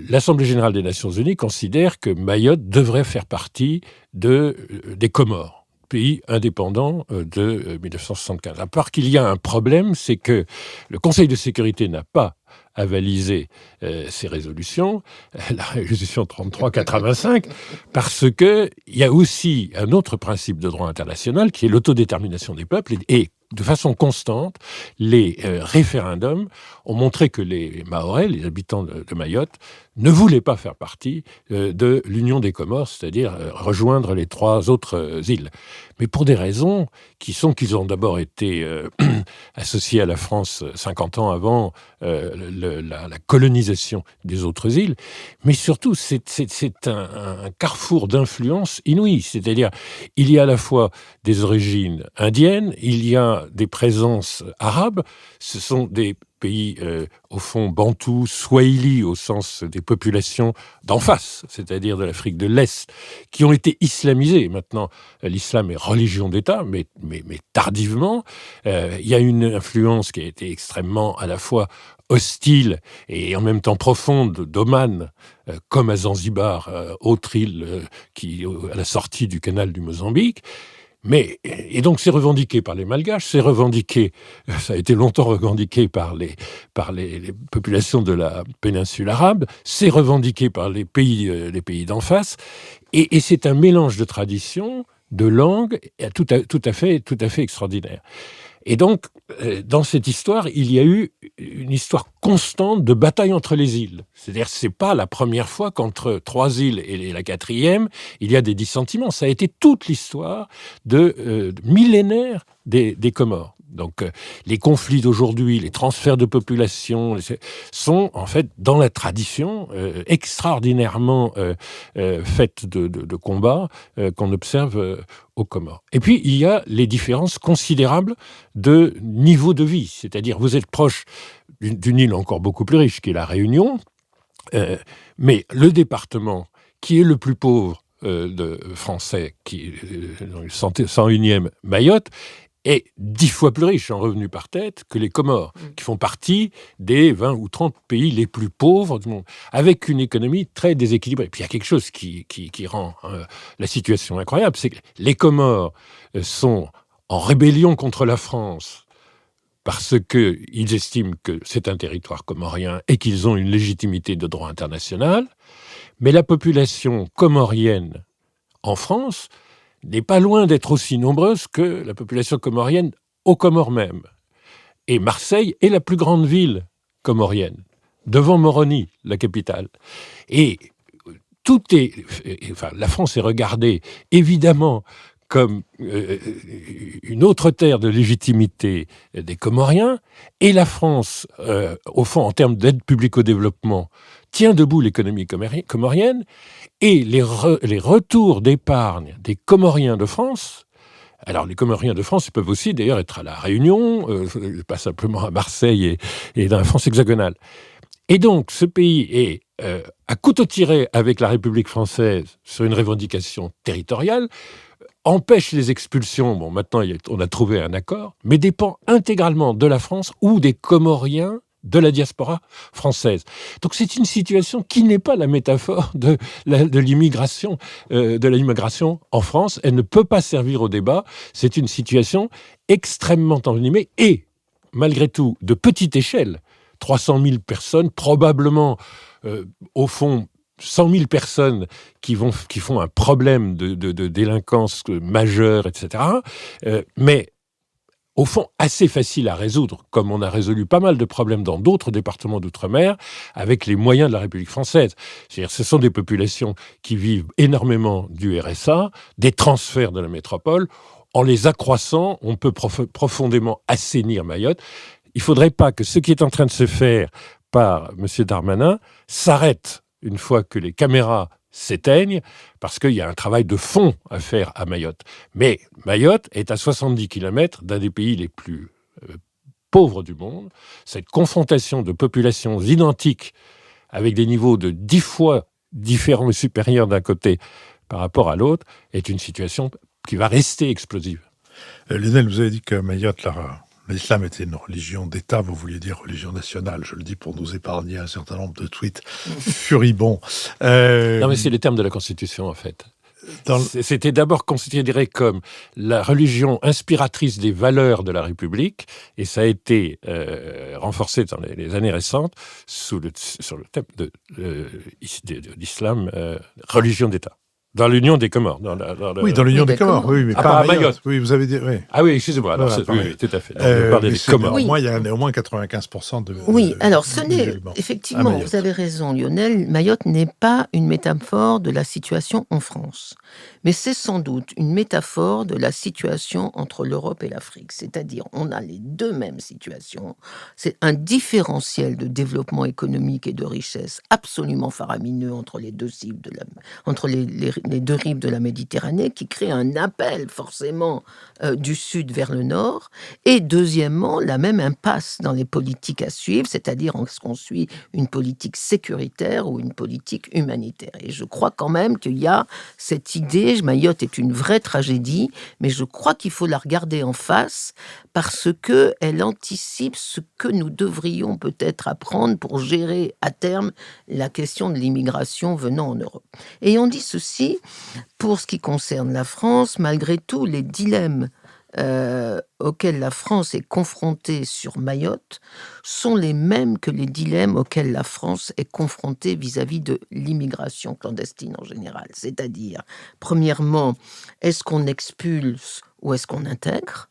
L'Assemblée générale des Nations unies considère que Mayotte devrait faire partie des Comores, pays indépendant de 1975. À part qu'il y a un problème, c'est que le Conseil de sécurité n'a pas avalisé ces résolutions, la résolution 3385, parce qu'il y a aussi un autre principe de droit international qui est l'autodétermination des peuples, et de façon constante, les référendums ont montré que les Mahorais, les habitants de Mayotte, ne voulaient pas faire partie de l'Union des Comores, c'est-à-dire rejoindre les 3 autres îles. Mais pour des raisons qu'ils ont d'abord été associés à la France 50 ans avant la colonisation des autres îles, mais surtout c'est un carrefour d'influence inouïe, c'est-à-dire il y a à la fois des origines indiennes, il y a des présences arabes, ce sont des pays, au fond, bantous, swahili, au sens des populations d'en face, c'est-à-dire de l'Afrique de l'Est, qui ont été islamisés. Maintenant, l'islam est religion d'État, mais tardivement. Il y a une influence qui a été extrêmement, à la fois, hostile et en même temps profonde d'Oman, comme à Zanzibar, autre île qui, à la sortie du canal du Mozambique. Et donc c'est revendiqué par les Malgaches, ça a été longtemps revendiqué par les populations de la péninsule arabe, c'est revendiqué par les pays d'en face, et c'est un mélange de traditions, de langues, tout à fait extraordinaire. Et donc, dans cette histoire, il y a eu une histoire constante de bataille entre les îles. C'est-à-dire, c'est pas la première fois qu'entre 3 îles et la 4e, il y a des dissentiments. Ça a été toute l'histoire de millénaires des Comores. Donc, les conflits d'aujourd'hui, les transferts de population sont en fait dans la tradition extraordinairement faite de combats qu'on observe aux Comores. Et puis, il y a les différences considérables de niveau de vie. C'est-à-dire, vous êtes proche d'une île encore beaucoup plus riche, qui est la Réunion, mais le département qui est le plus pauvre de français, qui est le 101e Mayotte, est 10 fois plus riche en revenus par tête que les Comores, qui font partie des 20 ou 30 pays les plus pauvres du monde, avec une économie très déséquilibrée. Puis il y a quelque chose qui rend la situation incroyable, c'est que les Comores sont en rébellion contre la France parce qu'ils estiment que c'est un territoire comorien et qu'ils ont une légitimité de droit international, mais la population comorienne en France n'est pas loin d'être aussi nombreuse que la population comorienne aux Comores même. Et Marseille est la plus grande ville comorienne, devant Moroni, la capitale. Et la France est regardée évidemment comme une autre terre de légitimité des Comoriens, et la France, au fond, en termes d'aide publique au développement, tient debout l'économie comorienne, et les retours d'épargne des Comoriens de France. Alors, les Comoriens de France peuvent aussi, d'ailleurs, être à La Réunion, pas simplement à Marseille et dans la France hexagonale. Et donc, ce pays est à couteau tiré avec la République française sur une revendication territoriale, empêche les expulsions, bon, maintenant on a trouvé un accord, mais dépend intégralement de la France ou des Comoriens de la diaspora française. Donc c'est une situation qui n'est pas la métaphore de l'immigration, en France. Elle ne peut pas servir au débat. C'est une situation extrêmement envenimée et, malgré tout, de petite échelle. 300 000 personnes, probablement, au fond, 100 000 personnes qui font un problème de délinquance majeure, etc. Mais au fond, assez facile à résoudre, comme on a résolu pas mal de problèmes dans d'autres départements d'outre-mer, avec les moyens de la République française. C'est-à-dire, ce sont des populations qui vivent énormément du RSA, des transferts de la métropole. En les accroissant, on peut profondément assainir Mayotte. Il ne faudrait pas que ce qui est en train de se faire par M. Darmanin s'arrête une fois que les caméras s'éteignent, parce qu'il y a un travail de fond à faire à Mayotte. Mais Mayotte est à 70 km d'un des pays les plus pauvres du monde. Cette confrontation de populations identiques, avec des niveaux de 10 fois différents et supérieurs d'un côté par rapport à l'autre, est une situation qui va rester explosive. Lionel, vous avez dit que Mayotte, l'islam était une religion d'État, vous vouliez dire religion nationale, je le dis pour nous épargner un certain nombre de tweets furibonds. Non, mais c'est les termes de la Constitution, en fait. C'était d'abord considéré comme la religion inspiratrice des valeurs de la République, et ça a été renforcé dans les années récentes sur le thème de l'islam, religion d'État. Dans l'Union des Comores. Oui, dans l'Union des Comores, oui, mais pas à Mayotte. Oui, vous avez dit, oui. Ah oui, excusez-moi, alors oui, tout à fait. On parlait des Comores. Oui. Moi, il y a au moins 95% de Oui, alors ce n'est, effectivement, vous avez raison, Lionel, Mayotte n'est pas une métaphore de la situation en France, mais c'est sans doute une métaphore de la situation entre l'Europe et l'Afrique, c'est-à-dire on a les deux mêmes situations, c'est un différentiel de développement économique et de richesse absolument faramineux entre les deux cibles entre les deux rives de la Méditerranée, qui crée un appel forcément du sud vers le nord, et deuxièmement, la même impasse dans les politiques à suivre, c'est-à-dire est-ce qu'on suit une politique sécuritaire ou une politique humanitaire. Et je crois quand même qu'il y a cette idée, Mayotte est une vraie tragédie, mais je crois qu'il faut la regarder en face, parce qu'elle anticipe ce que nous devrions peut-être apprendre pour gérer à terme la question de l'immigration venant en Europe. Et on dit ceci, pour ce qui concerne la France, malgré tout, les dilemmes auxquels la France est confrontée sur Mayotte sont les mêmes que les dilemmes auxquels la France est confrontée vis-à-vis de l'immigration clandestine en général. C'est-à-dire, premièrement, est-ce qu'on expulse ou est-ce qu'on intègre ?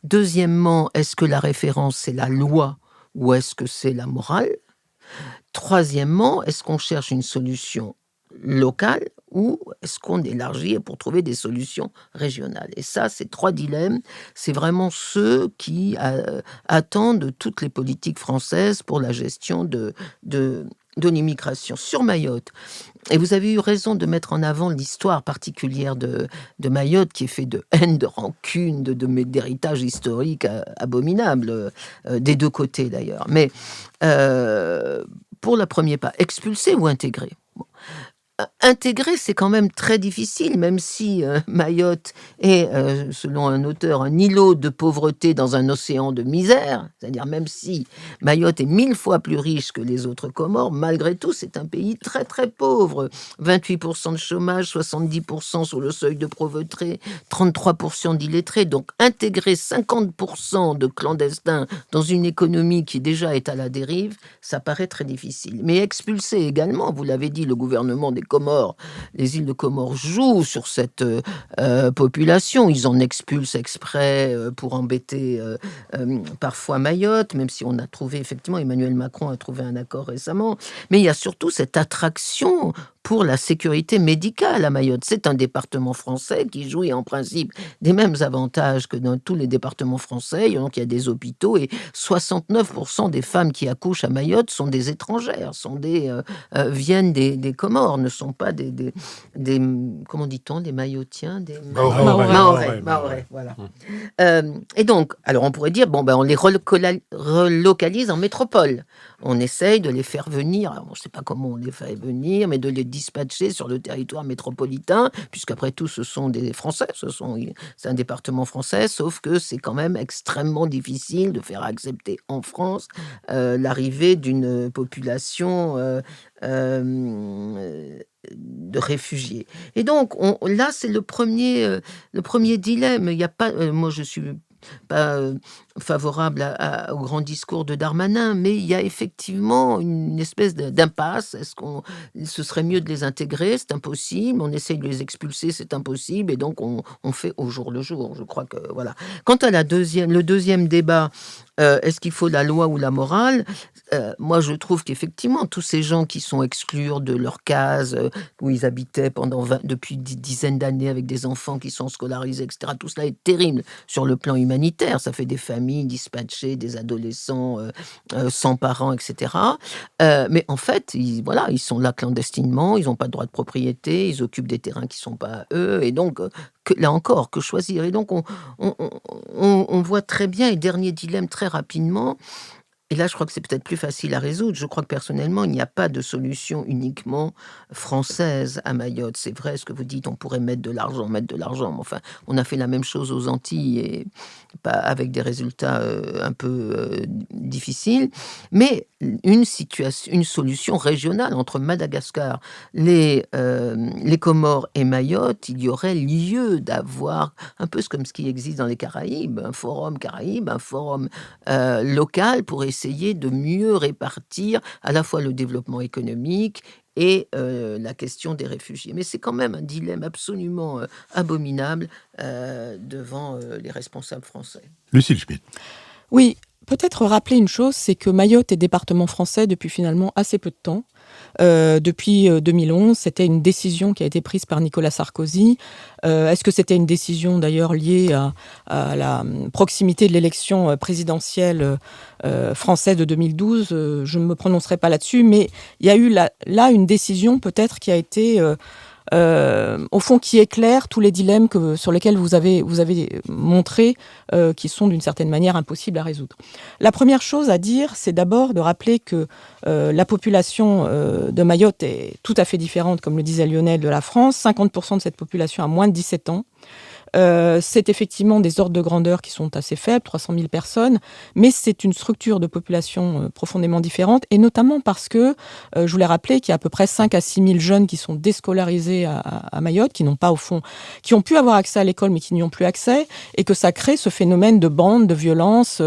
Deuxièmement, est-ce que la référence c'est la loi ou est-ce que c'est la morale ? Troisièmement, est-ce qu'on cherche une solution locale ou est-ce qu'on élargit pour trouver des solutions régionales? Et ça, ces trois dilemmes, c'est vraiment ceux qui attendent toutes les politiques françaises pour la gestion de l'immigration. Sur Mayotte, et vous avez eu raison de mettre en avant l'histoire particulière de Mayotte, qui est faite de haine, de rancune, d'héritage historique abominable, des deux côtés d'ailleurs. Mais pour le premier pas, expulser ou intégrer? Intégrer, c'est quand même très difficile, même si Mayotte est, selon un auteur, un îlot de pauvreté dans un océan de misère. C'est-à-dire, même si Mayotte est 1000 fois plus riche que les autres Comores, malgré tout, c'est un pays très très pauvre. 28% de chômage, 70% sous le seuil de pauvreté, 33% d'illettrés. Donc, intégrer 50% de clandestins dans une économie qui déjà est à la dérive, ça paraît très difficile. Mais expulser également, vous l'avez dit, le gouvernement des Comores, les îles de Comores jouent sur cette population. Ils en expulsent exprès pour embêter parfois Mayotte, même si on a trouvé, effectivement, Emmanuel Macron a trouvé un accord récemment. Mais il y a surtout cette attraction pour la sécurité médicale à Mayotte. C'est un département français qui jouit en principe des mêmes avantages que dans tous les départements français. Donc il y a des hôpitaux et 69% des femmes qui accouchent à Mayotte sont des étrangères, viennent des Comores, ne sont pas des comment dit-on, des Mayotiens, des Mahorais, voilà. Et donc, alors on pourrait dire, on les relocalise en métropole. On essaye de les faire venir, alors, on ne sait pas comment on les fait venir, mais de les dispatcher sur le territoire métropolitain, puisqu'après tout, ce sont des Français, c'est un département français, sauf que c'est quand même extrêmement difficile de faire accepter en France l'arrivée d'une population de réfugiés. Et donc, là, c'est le premier dilemme. Il y a pas, moi, je suis pas favorable au grand discours de Darmanin, mais il y a effectivement une espèce d'impasse. Ce serait mieux de les intégrer? C'est impossible. On essaye de les expulser, c'est impossible. Et donc, on fait au jour le jour. Je crois que voilà. Quant à le deuxième débat, est-ce qu'il faut la loi ou la morale? Moi, je trouve qu'effectivement, tous ces gens qui sont exclus de leur case, où ils habitaient depuis des dizaines d'années avec des enfants qui sont scolarisés, etc., tout cela est terrible sur le plan humanitaire. Ça fait des familles dispatchées, des adolescents sans parents, etc. Mais en fait, ils sont là clandestinement, ils n'ont pas de droit de propriété, ils occupent des terrains qui ne sont pas à eux, et donc, là encore, que choisir? Et donc, on voit très bien, et dernier dilemme très rapidement, et là, je crois que c'est peut-être plus facile à résoudre. Je crois que personnellement, il n'y a pas de solution uniquement française à Mayotte. C'est vrai ce que vous dites, on pourrait mettre de l'argent. Mais enfin, on a fait la même chose aux Antilles et pas avec des résultats un peu difficiles. Mais une solution régionale entre Madagascar, les Comores et Mayotte, il y aurait lieu d'avoir un peu comme ce qui existe dans les Caraïbes, un forum Caraïbes, un forum local pour essayer de mieux répartir à la fois le développement économique et la question des réfugiés. Mais c'est quand même un dilemme absolument abominable devant les responsables français. Lucile Schmitt. Oui, peut-être rappeler une chose, c'est que Mayotte est département français depuis finalement assez peu de temps. Depuis 2011, c'était une décision qui a été prise par Nicolas Sarkozy. Est-ce que c'était une décision d'ailleurs liée à la proximité de l'élection présidentielle française de 2012 ? Je ne me prononcerai pas là-dessus, mais il y a eu là une décision peut-être qui a été... au fond, qui éclaire tous les dilemmes sur lesquels vous avez montré qui sont d'une certaine manière impossibles à résoudre. La première chose à dire, c'est d'abord de rappeler que la population de Mayotte est tout à fait différente, comme le disait Lionel, de la France. 50% de cette population a moins de 17 ans. C'est effectivement des ordres de grandeur qui sont assez faibles, 300 000 personnes, mais c'est une structure de population profondément différente, et notamment parce que, je voulais rappeler qu'il y a à peu près 5 à 6 000 jeunes qui sont déscolarisés à Mayotte, qui n'ont pas, au fond, qui ont pu avoir accès à l'école, mais qui n'y ont plus accès, et que ça crée ce phénomène de bande, de violence.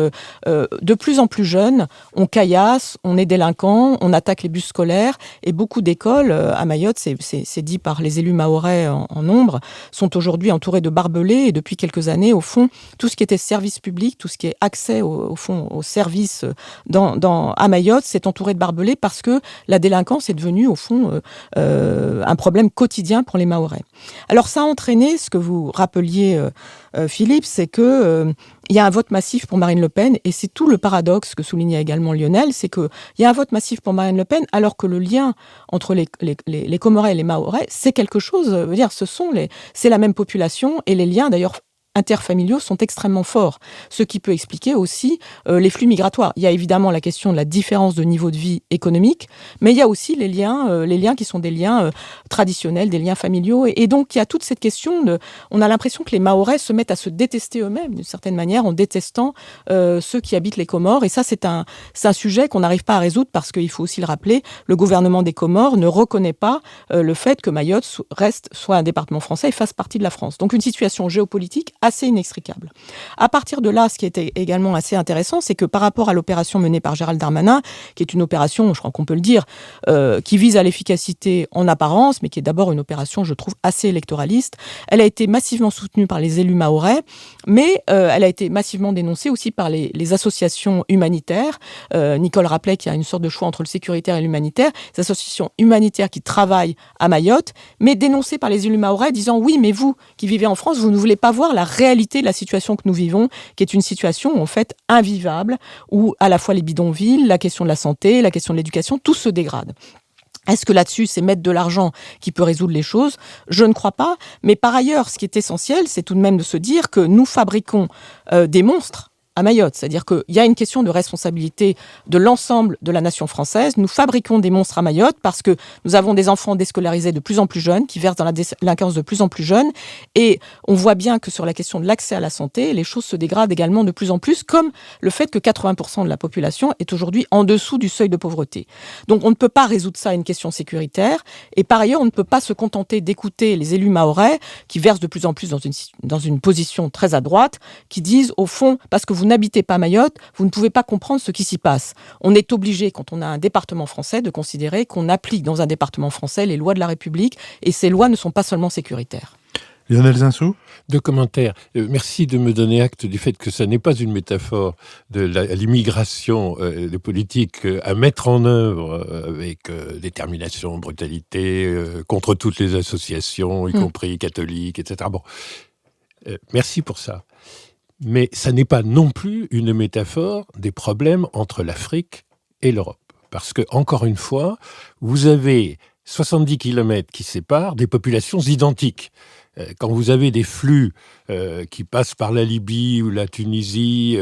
De plus en plus jeunes, on caillasse, on est délinquant, on attaque les bus scolaires, et beaucoup d'écoles à Mayotte, c'est dit par les élus mahorais en nombre, sont aujourd'hui entourées de barbelés. Et depuis quelques années, au fond, tout ce qui était service public, tout ce qui est accès au fond aux services à Mayotte, c'est entouré de barbelés parce que la délinquance est devenue au fond un problème quotidien pour les Mahorais. Alors ça a entraîné, ce que vous rappeliez Philippe, c'est que il y a un vote massif pour Marine Le Pen, et c'est tout le paradoxe que soulignait également Lionel, c'est qu'il y a un vote massif pour Marine Le Pen, alors que le lien entre les Comorais et les Mahorais, c'est quelque chose, c'est la même population, et les liens d'ailleurs interfamiliaux sont extrêmement forts, ce qui peut expliquer aussi les flux migratoires. Il y a évidemment la question de la différence de niveau de vie économique, mais il y a aussi les liens qui sont des liens traditionnels, des liens familiaux, et donc il y a toute cette question on a l'impression que les Mahorais se mettent à se détester eux-mêmes, d'une certaine manière, en détestant ceux qui habitent les Comores, et ça c'est un sujet qu'on n'arrive pas à résoudre, parce qu'il faut aussi le rappeler, le gouvernement des Comores ne reconnaît pas le fait que Mayotte soit un département français et fasse partie de la France. Donc une situation géopolitique assez inextricable. À partir de là, ce qui était également assez intéressant, c'est que par rapport à l'opération menée par Gérald Darmanin, qui est une opération, je crois qu'on peut le dire, qui vise à l'efficacité en apparence, mais qui est d'abord une opération, je trouve, assez électoraliste, elle a été massivement soutenue par les élus mahorais, mais elle a été massivement dénoncée aussi par les associations humanitaires. Nicole rappelait qu'il y a une sorte de choix entre le sécuritaire et l'humanitaire. Les associations humanitaires qui travaillent à Mayotte, mais dénoncées par les élus mahorais, disant « Oui, mais vous, qui vivez en France, vous ne voulez pas voir la réalité de la situation que nous vivons, qui est une situation en fait invivable, où à la fois les bidonvilles, la question de la santé, la question de l'éducation, tout se dégrade. Est-ce que là-dessus, c'est mettre de l'argent qui peut résoudre les choses ? Je ne crois pas. Mais par ailleurs, ce qui est essentiel, c'est tout de même de se dire que nous fabriquons des monstres à Mayotte. C'est-à-dire qu'il y a une question de responsabilité de l'ensemble de la nation française. Nous fabriquons des monstres à Mayotte parce que nous avons des enfants déscolarisés de plus en plus jeunes, qui versent dans la délinquance de plus en plus jeune. Et on voit bien que sur la question de l'accès à la santé, les choses se dégradent également de plus en plus, comme le fait que 80% de la population est aujourd'hui en dessous du seuil de pauvreté. Donc on ne peut pas résoudre ça à une question sécuritaire. Et par ailleurs, on ne peut pas se contenter d'écouter les élus mahorais qui versent de plus en plus dans une position très à droite, qui disent au fond, parce que vous n'habitez pas Mayotte, vous ne pouvez pas comprendre ce qui s'y passe. On est obligé, quand on a un département français, de considérer qu'on applique dans un département français les lois de la République, et ces lois ne sont pas seulement sécuritaires. Lionel Zinsou ? 2 commentaires. Merci de me donner acte du fait que ça n'est pas une métaphore de l'immigration des politiques à mettre en œuvre avec détermination, brutalité, contre toutes les associations, y compris catholiques, etc. Bon, merci pour ça. Mais ça n'est pas non plus une métaphore des problèmes entre l'Afrique et l'Europe. Parce que, encore une fois, vous avez 70 kilomètres qui séparent des populations identiques. Quand vous avez des flux qui passent par la Libye ou la Tunisie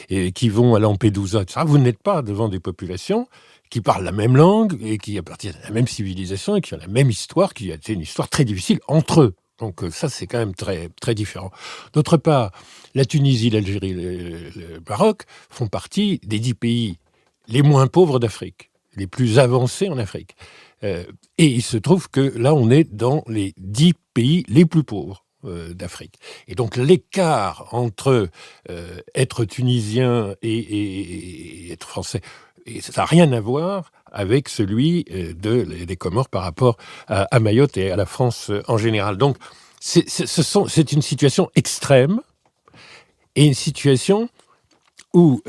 et qui vont à Lampedusa, etc., vous n'êtes pas devant des populations qui parlent la même langue et qui appartiennent à la même civilisation et qui ont la même histoire, qui a été une histoire très difficile entre eux. Donc ça, c'est quand même très, très différent. D'autre part, la Tunisie, l'Algérie, le Maroc font partie des 10 pays les moins pauvres d'Afrique, les plus avancés en Afrique. Et il se trouve que là, on est dans les 10 pays les plus pauvres d'Afrique. Et donc l'écart entre être tunisien et être français, et ça n'a rien à voir avec celui des Comores par rapport à Mayotte et à la France en général. Donc c'est une situation extrême et une situation où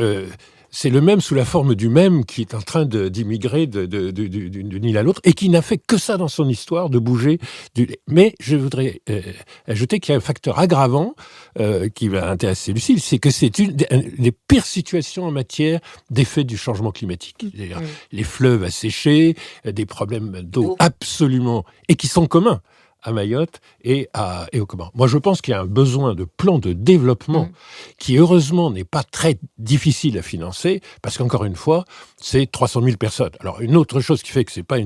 c'est le même sous la forme du même qui est en train d'immigrer d'une île à l'autre et qui n'a fait que ça dans son histoire, de bouger. Mais je voudrais ajouter qu'il y a un facteur aggravant qui va intéresser Lucille, c'est que c'est une des pires situations en matière d'effet du changement climatique. C'est-à-dire les fleuves asséchés, des problèmes d'eau absolument, et qui sont communs à Mayotte et aux Comores. Moi, je pense qu'il y a un besoin de plan de développement qui, heureusement, n'est pas très difficile à financer, parce qu'encore une fois, c'est 300 000 personnes. Alors, une autre chose qui fait que ce n'est pas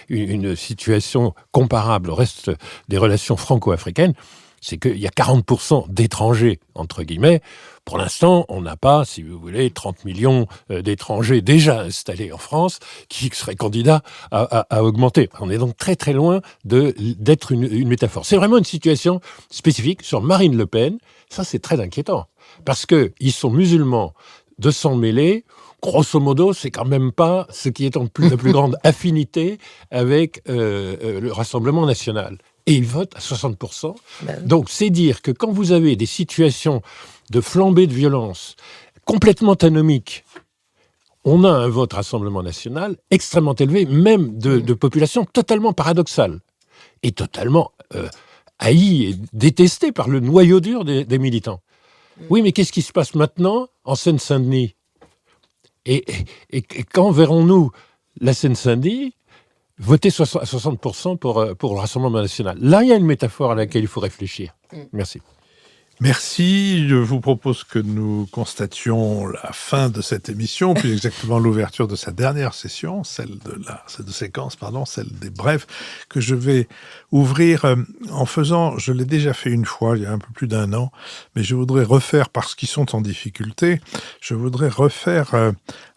une situation comparable au reste des relations franco-africaines, c'est qu'il y a 40% d'étrangers, entre guillemets. Pour l'instant, on n'a pas, si vous voulez, 30 millions d'étrangers déjà installés en France qui seraient candidats à augmenter. On est donc très très loin d'être une métaphore. C'est vraiment une situation spécifique sur Marine Le Pen. Ça, c'est très inquiétant. Parce qu'ils sont musulmans de sang mêlé. Grosso modo, c'est quand même pas ce qui est en la plus grande affinité avec le Rassemblement national. Et ils votent à 60%. Donc, c'est dire que quand vous avez des situations de flambée de violence complètement anomiques, on a un vote Rassemblement national extrêmement élevé, même de population totalement paradoxale et totalement haïe et détestée par le noyau dur des militants. Oui, mais qu'est-ce qui se passe maintenant en Seine-Saint-Denis ? Et quand verrons-nous la Seine-Saint-Denis voter à 60% pour le Rassemblement national? Là, il y a une métaphore à laquelle il faut réfléchir. Merci. Merci. Je vous propose que nous constations la fin de cette émission, puis exactement l'ouverture de sa dernière session, celle de séquence, celle des brefs, que je vais ouvrir en faisant, je l'ai déjà fait une fois, il y a un peu plus d'1 an, mais je voudrais refaire, parce qu'ils sont en difficulté, je voudrais refaire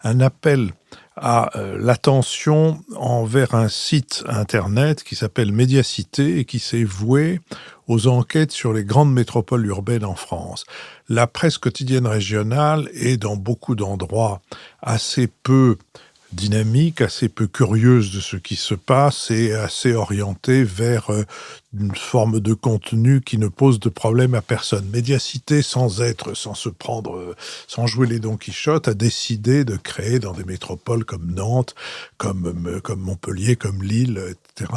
un appel à l'attention envers un site internet qui s'appelle Médiacité et qui s'est voué aux enquêtes sur les grandes métropoles urbaines en France. La presse quotidienne régionale est dans beaucoup d'endroits assez peu dynamique, assez peu curieuse de ce qui se passe et assez orientée vers une forme de contenu qui ne pose de problème à personne. Médiacité, sans jouer les Don Quichotte, a décidé de créer dans des métropoles comme Nantes, comme Montpellier, comme Lille, etc.,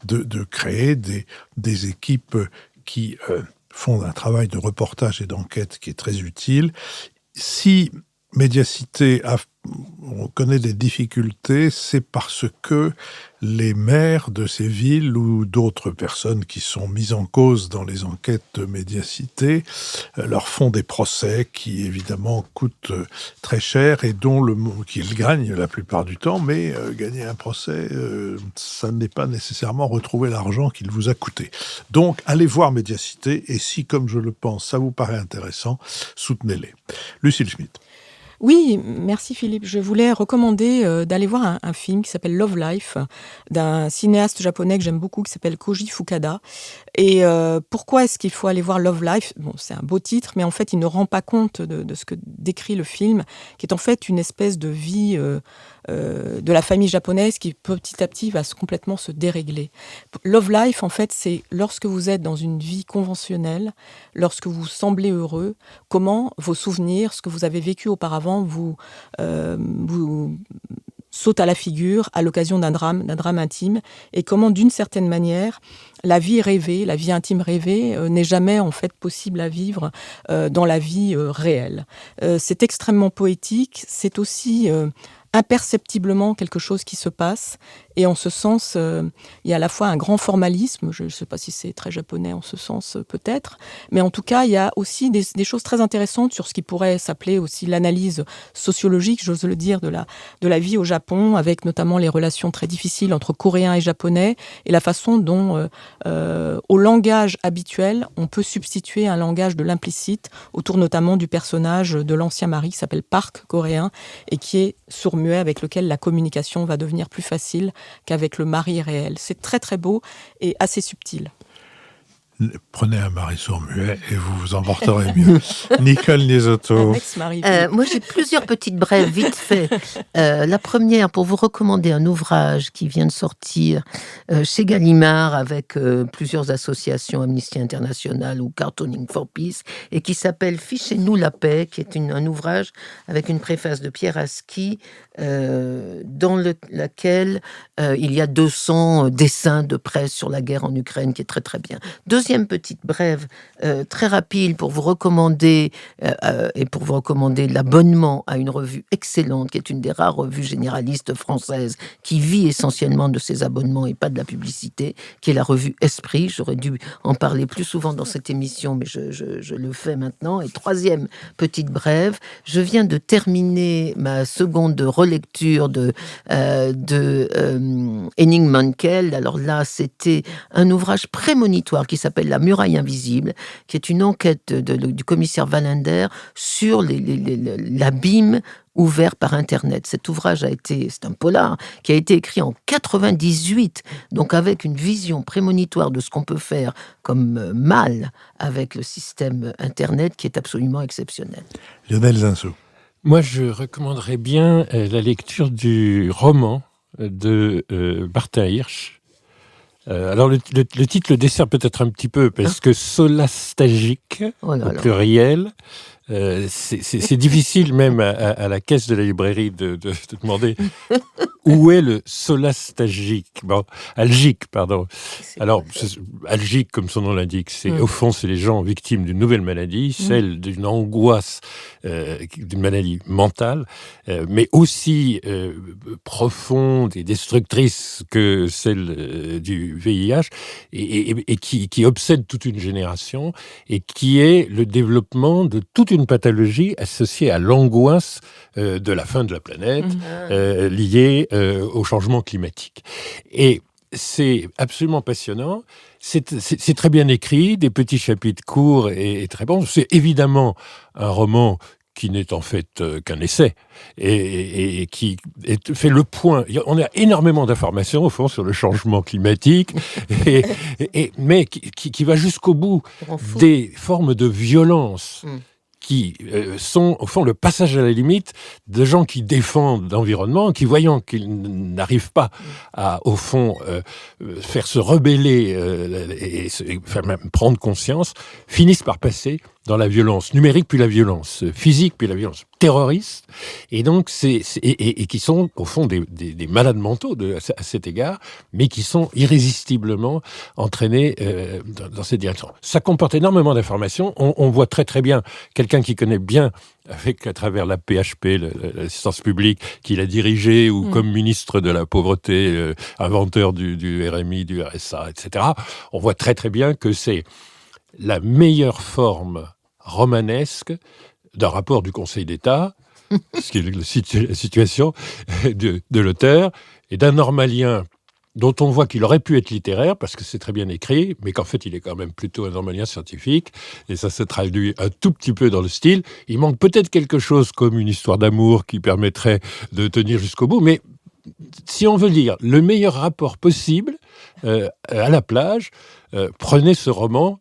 de créer des équipes qui font un travail de reportage et d'enquête qui est très utile. Si Médiacité on connaît des difficultés, c'est parce que les maires de ces villes ou d'autres personnes qui sont mises en cause dans les enquêtes de médiacité leur font des procès qui évidemment coûtent très cher et qu'ils gagnent la plupart du temps, mais gagner un procès, ça n'est pas nécessairement retrouver l'argent qu'il vous a coûté. Donc allez voir Médiacité et si, comme je le pense, ça vous paraît intéressant, soutenez-les. Lucille Schmitt. Oui, merci Philippe. Je voulais recommander d'aller voir un film qui s'appelle Love Life, d'un cinéaste japonais que j'aime beaucoup, qui s'appelle Koji Fukada. Et pourquoi est-ce qu'il faut aller voir Love Life ? Bon, c'est un beau titre, mais en fait, il ne rend pas compte de ce que décrit le film, qui est en fait une espèce de vie de la famille japonaise qui petit à petit va complètement se dérégler. Love Life, en fait, c'est lorsque vous êtes dans une vie conventionnelle, lorsque vous semblez heureux, comment vos souvenirs, ce que vous avez vécu auparavant, vous saute à la figure à l'occasion d'un drame intime, et comment, d'une certaine manière, la vie rêvée, la vie intime rêvée n'est jamais en fait possible à vivre dans la vie réelle. C'est extrêmement poétique, c'est aussi imperceptiblement quelque chose qui se passe, et en ce sens, il y a à la fois un grand formalisme, je ne sais pas si c'est très japonais en ce sens peut-être, mais en tout cas, il y a aussi des choses très intéressantes sur ce qui pourrait s'appeler aussi l'analyse sociologique, j'ose le dire, de la vie au Japon, avec notamment les relations très difficiles entre Coréens et Japonais, et la façon dont, au langage habituel, on peut substituer un langage de l'implicite, autour notamment du personnage de l'ancien mari qui s'appelle Park, coréen, et qui est sourd-muet, avec lequel la communication va devenir plus facile qu'avec le mari réel. C'est très très beau et assez subtil. Prenez un mari sourd-muet et vous vous en porterez mieux. Nicole Niesotto. Moi, j'ai plusieurs petites brèves, vite fait. La première, pour vous recommander un ouvrage qui vient de sortir chez Gallimard avec plusieurs associations, Amnesty International ou Cartooning for Peace, et qui s'appelle « Fichez-nous la paix », qui est un ouvrage avec une préface de Pierre Aski, dans laquelle il y a 200 dessins de presse sur la guerre en Ukraine, qui est très très bien. Deuxième petite brève très rapide pour vous recommander l'abonnement à une revue excellente qui est une des rares revues généralistes françaises qui vit essentiellement de ses abonnements et pas de la publicité, qui est la revue Esprit. J'aurais dû en parler plus souvent dans cette émission, mais je le fais maintenant. Et troisième petite brève, je viens de terminer ma seconde relecture de Henning Mankell. Alors là, c'était un ouvrage prémonitoire qui s'appelle La muraille invisible, qui est une enquête du commissaire Wallander sur l'abîme ouvert par Internet. Cet ouvrage c'est un polar, qui a été écrit en 98, donc avec une vision prémonitoire de ce qu'on peut faire comme mal avec le système Internet, qui est absolument exceptionnel. Lionel Zinsou. Moi, je recommanderais bien la lecture du roman de Martin Hirsch. Alors, le titre le dessert peut-être un petit peu, parce que solastagique, au pluriel, c'est difficile même à la caisse de la librairie de demander où est le solastagique. Bon, algique, pardon. Alors, algique, comme son nom l'indique, au fond, c'est les gens victimes d'une nouvelle maladie, celle d'une angoisse, d'une maladie mentale, mais aussi profonde et destructrice que celle du VIH, et qui obsède toute une génération, et qui est le développement de toute une pathologie associée à l'angoisse de la fin de la planète, liée au changement climatique. Et c'est absolument passionnant. C'est très bien écrit, des petits chapitres courts et très bons. C'est évidemment un roman qui n'est en fait qu'un essai, et qui fait le point. On a énormément d'informations, au fond, sur le changement climatique, mais qui va jusqu'au bout des formes de violence qui sont, au fond, le passage à la limite de gens qui défendent l'environnement, qui, voyant qu'ils n'arrivent pas à, au fond, faire se rebeller et faire même prendre conscience, finissent par passer dans la violence numérique, puis la violence physique, puis la violence terroriste, et donc et qui sont au fond des malades mentaux à cet égard, mais qui sont irrésistiblement entraînés dans cette direction. Ça comporte énormément d'informations. On voit très très bien quelqu'un qui connaît bien, à travers la PHP, l'assistance publique, qu'il a dirigé, ou comme ministre de la pauvreté, inventeur du RMI, du RSA, etc. On voit très très bien que c'est la meilleure forme romanesque d'un rapport du Conseil d'État, ce qui est la situation de l'auteur, et d'un normalien dont on voit qu'il aurait pu être littéraire, parce que c'est très bien écrit, mais qu'en fait, il est quand même plutôt un normalien scientifique, et ça se traduit un tout petit peu dans le style. Il manque peut-être quelque chose comme une histoire d'amour qui permettrait de tenir jusqu'au bout, mais si on veut lire le meilleur rapport possible à la plage, prenez ce roman,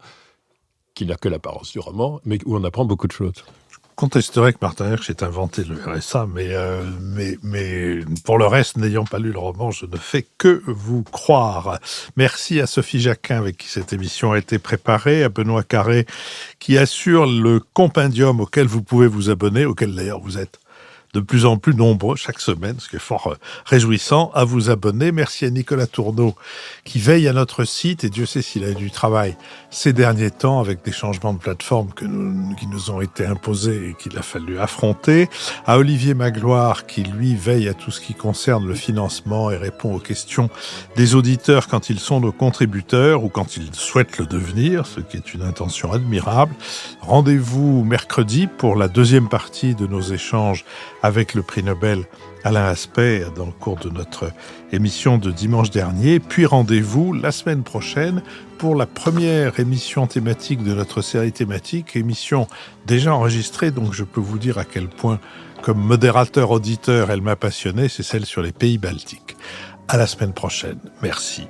qui n'a que l'apparence du roman, mais où on apprend beaucoup de choses. Je contesterais que Martin Hirsch ait inventé le RSA, mais pour le reste, n'ayant pas lu le roman, je ne fais que vous croire. Merci à Sophie Jacquin, avec qui cette émission a été préparée, à Benoît Carré, qui assure le compendium auquel vous pouvez vous abonner, auquel d'ailleurs vous êtes de plus en plus nombreux chaque semaine, ce qui est fort réjouissant, à vous abonner. Merci à Nicolas Tourneau qui veille à notre site, et Dieu sait s'il a eu du travail ces derniers temps avec des changements de plateforme qui nous ont été imposés et qu'il a fallu affronter. À Olivier Magloire qui, lui, veille à tout ce qui concerne le financement et répond aux questions des auditeurs quand ils sont nos contributeurs ou quand ils souhaitent le devenir, ce qui est une intention admirable. Rendez-vous mercredi pour la deuxième partie de nos échanges avec le prix Nobel Alain Aspect dans le cours de notre émission de dimanche dernier. Puis rendez-vous la semaine prochaine pour la première émission thématique de notre série thématique, émission déjà enregistrée, donc je peux vous dire à quel point, comme modérateur-auditeur, elle m'a passionné, c'est celle sur les pays baltiques. À la semaine prochaine. Merci.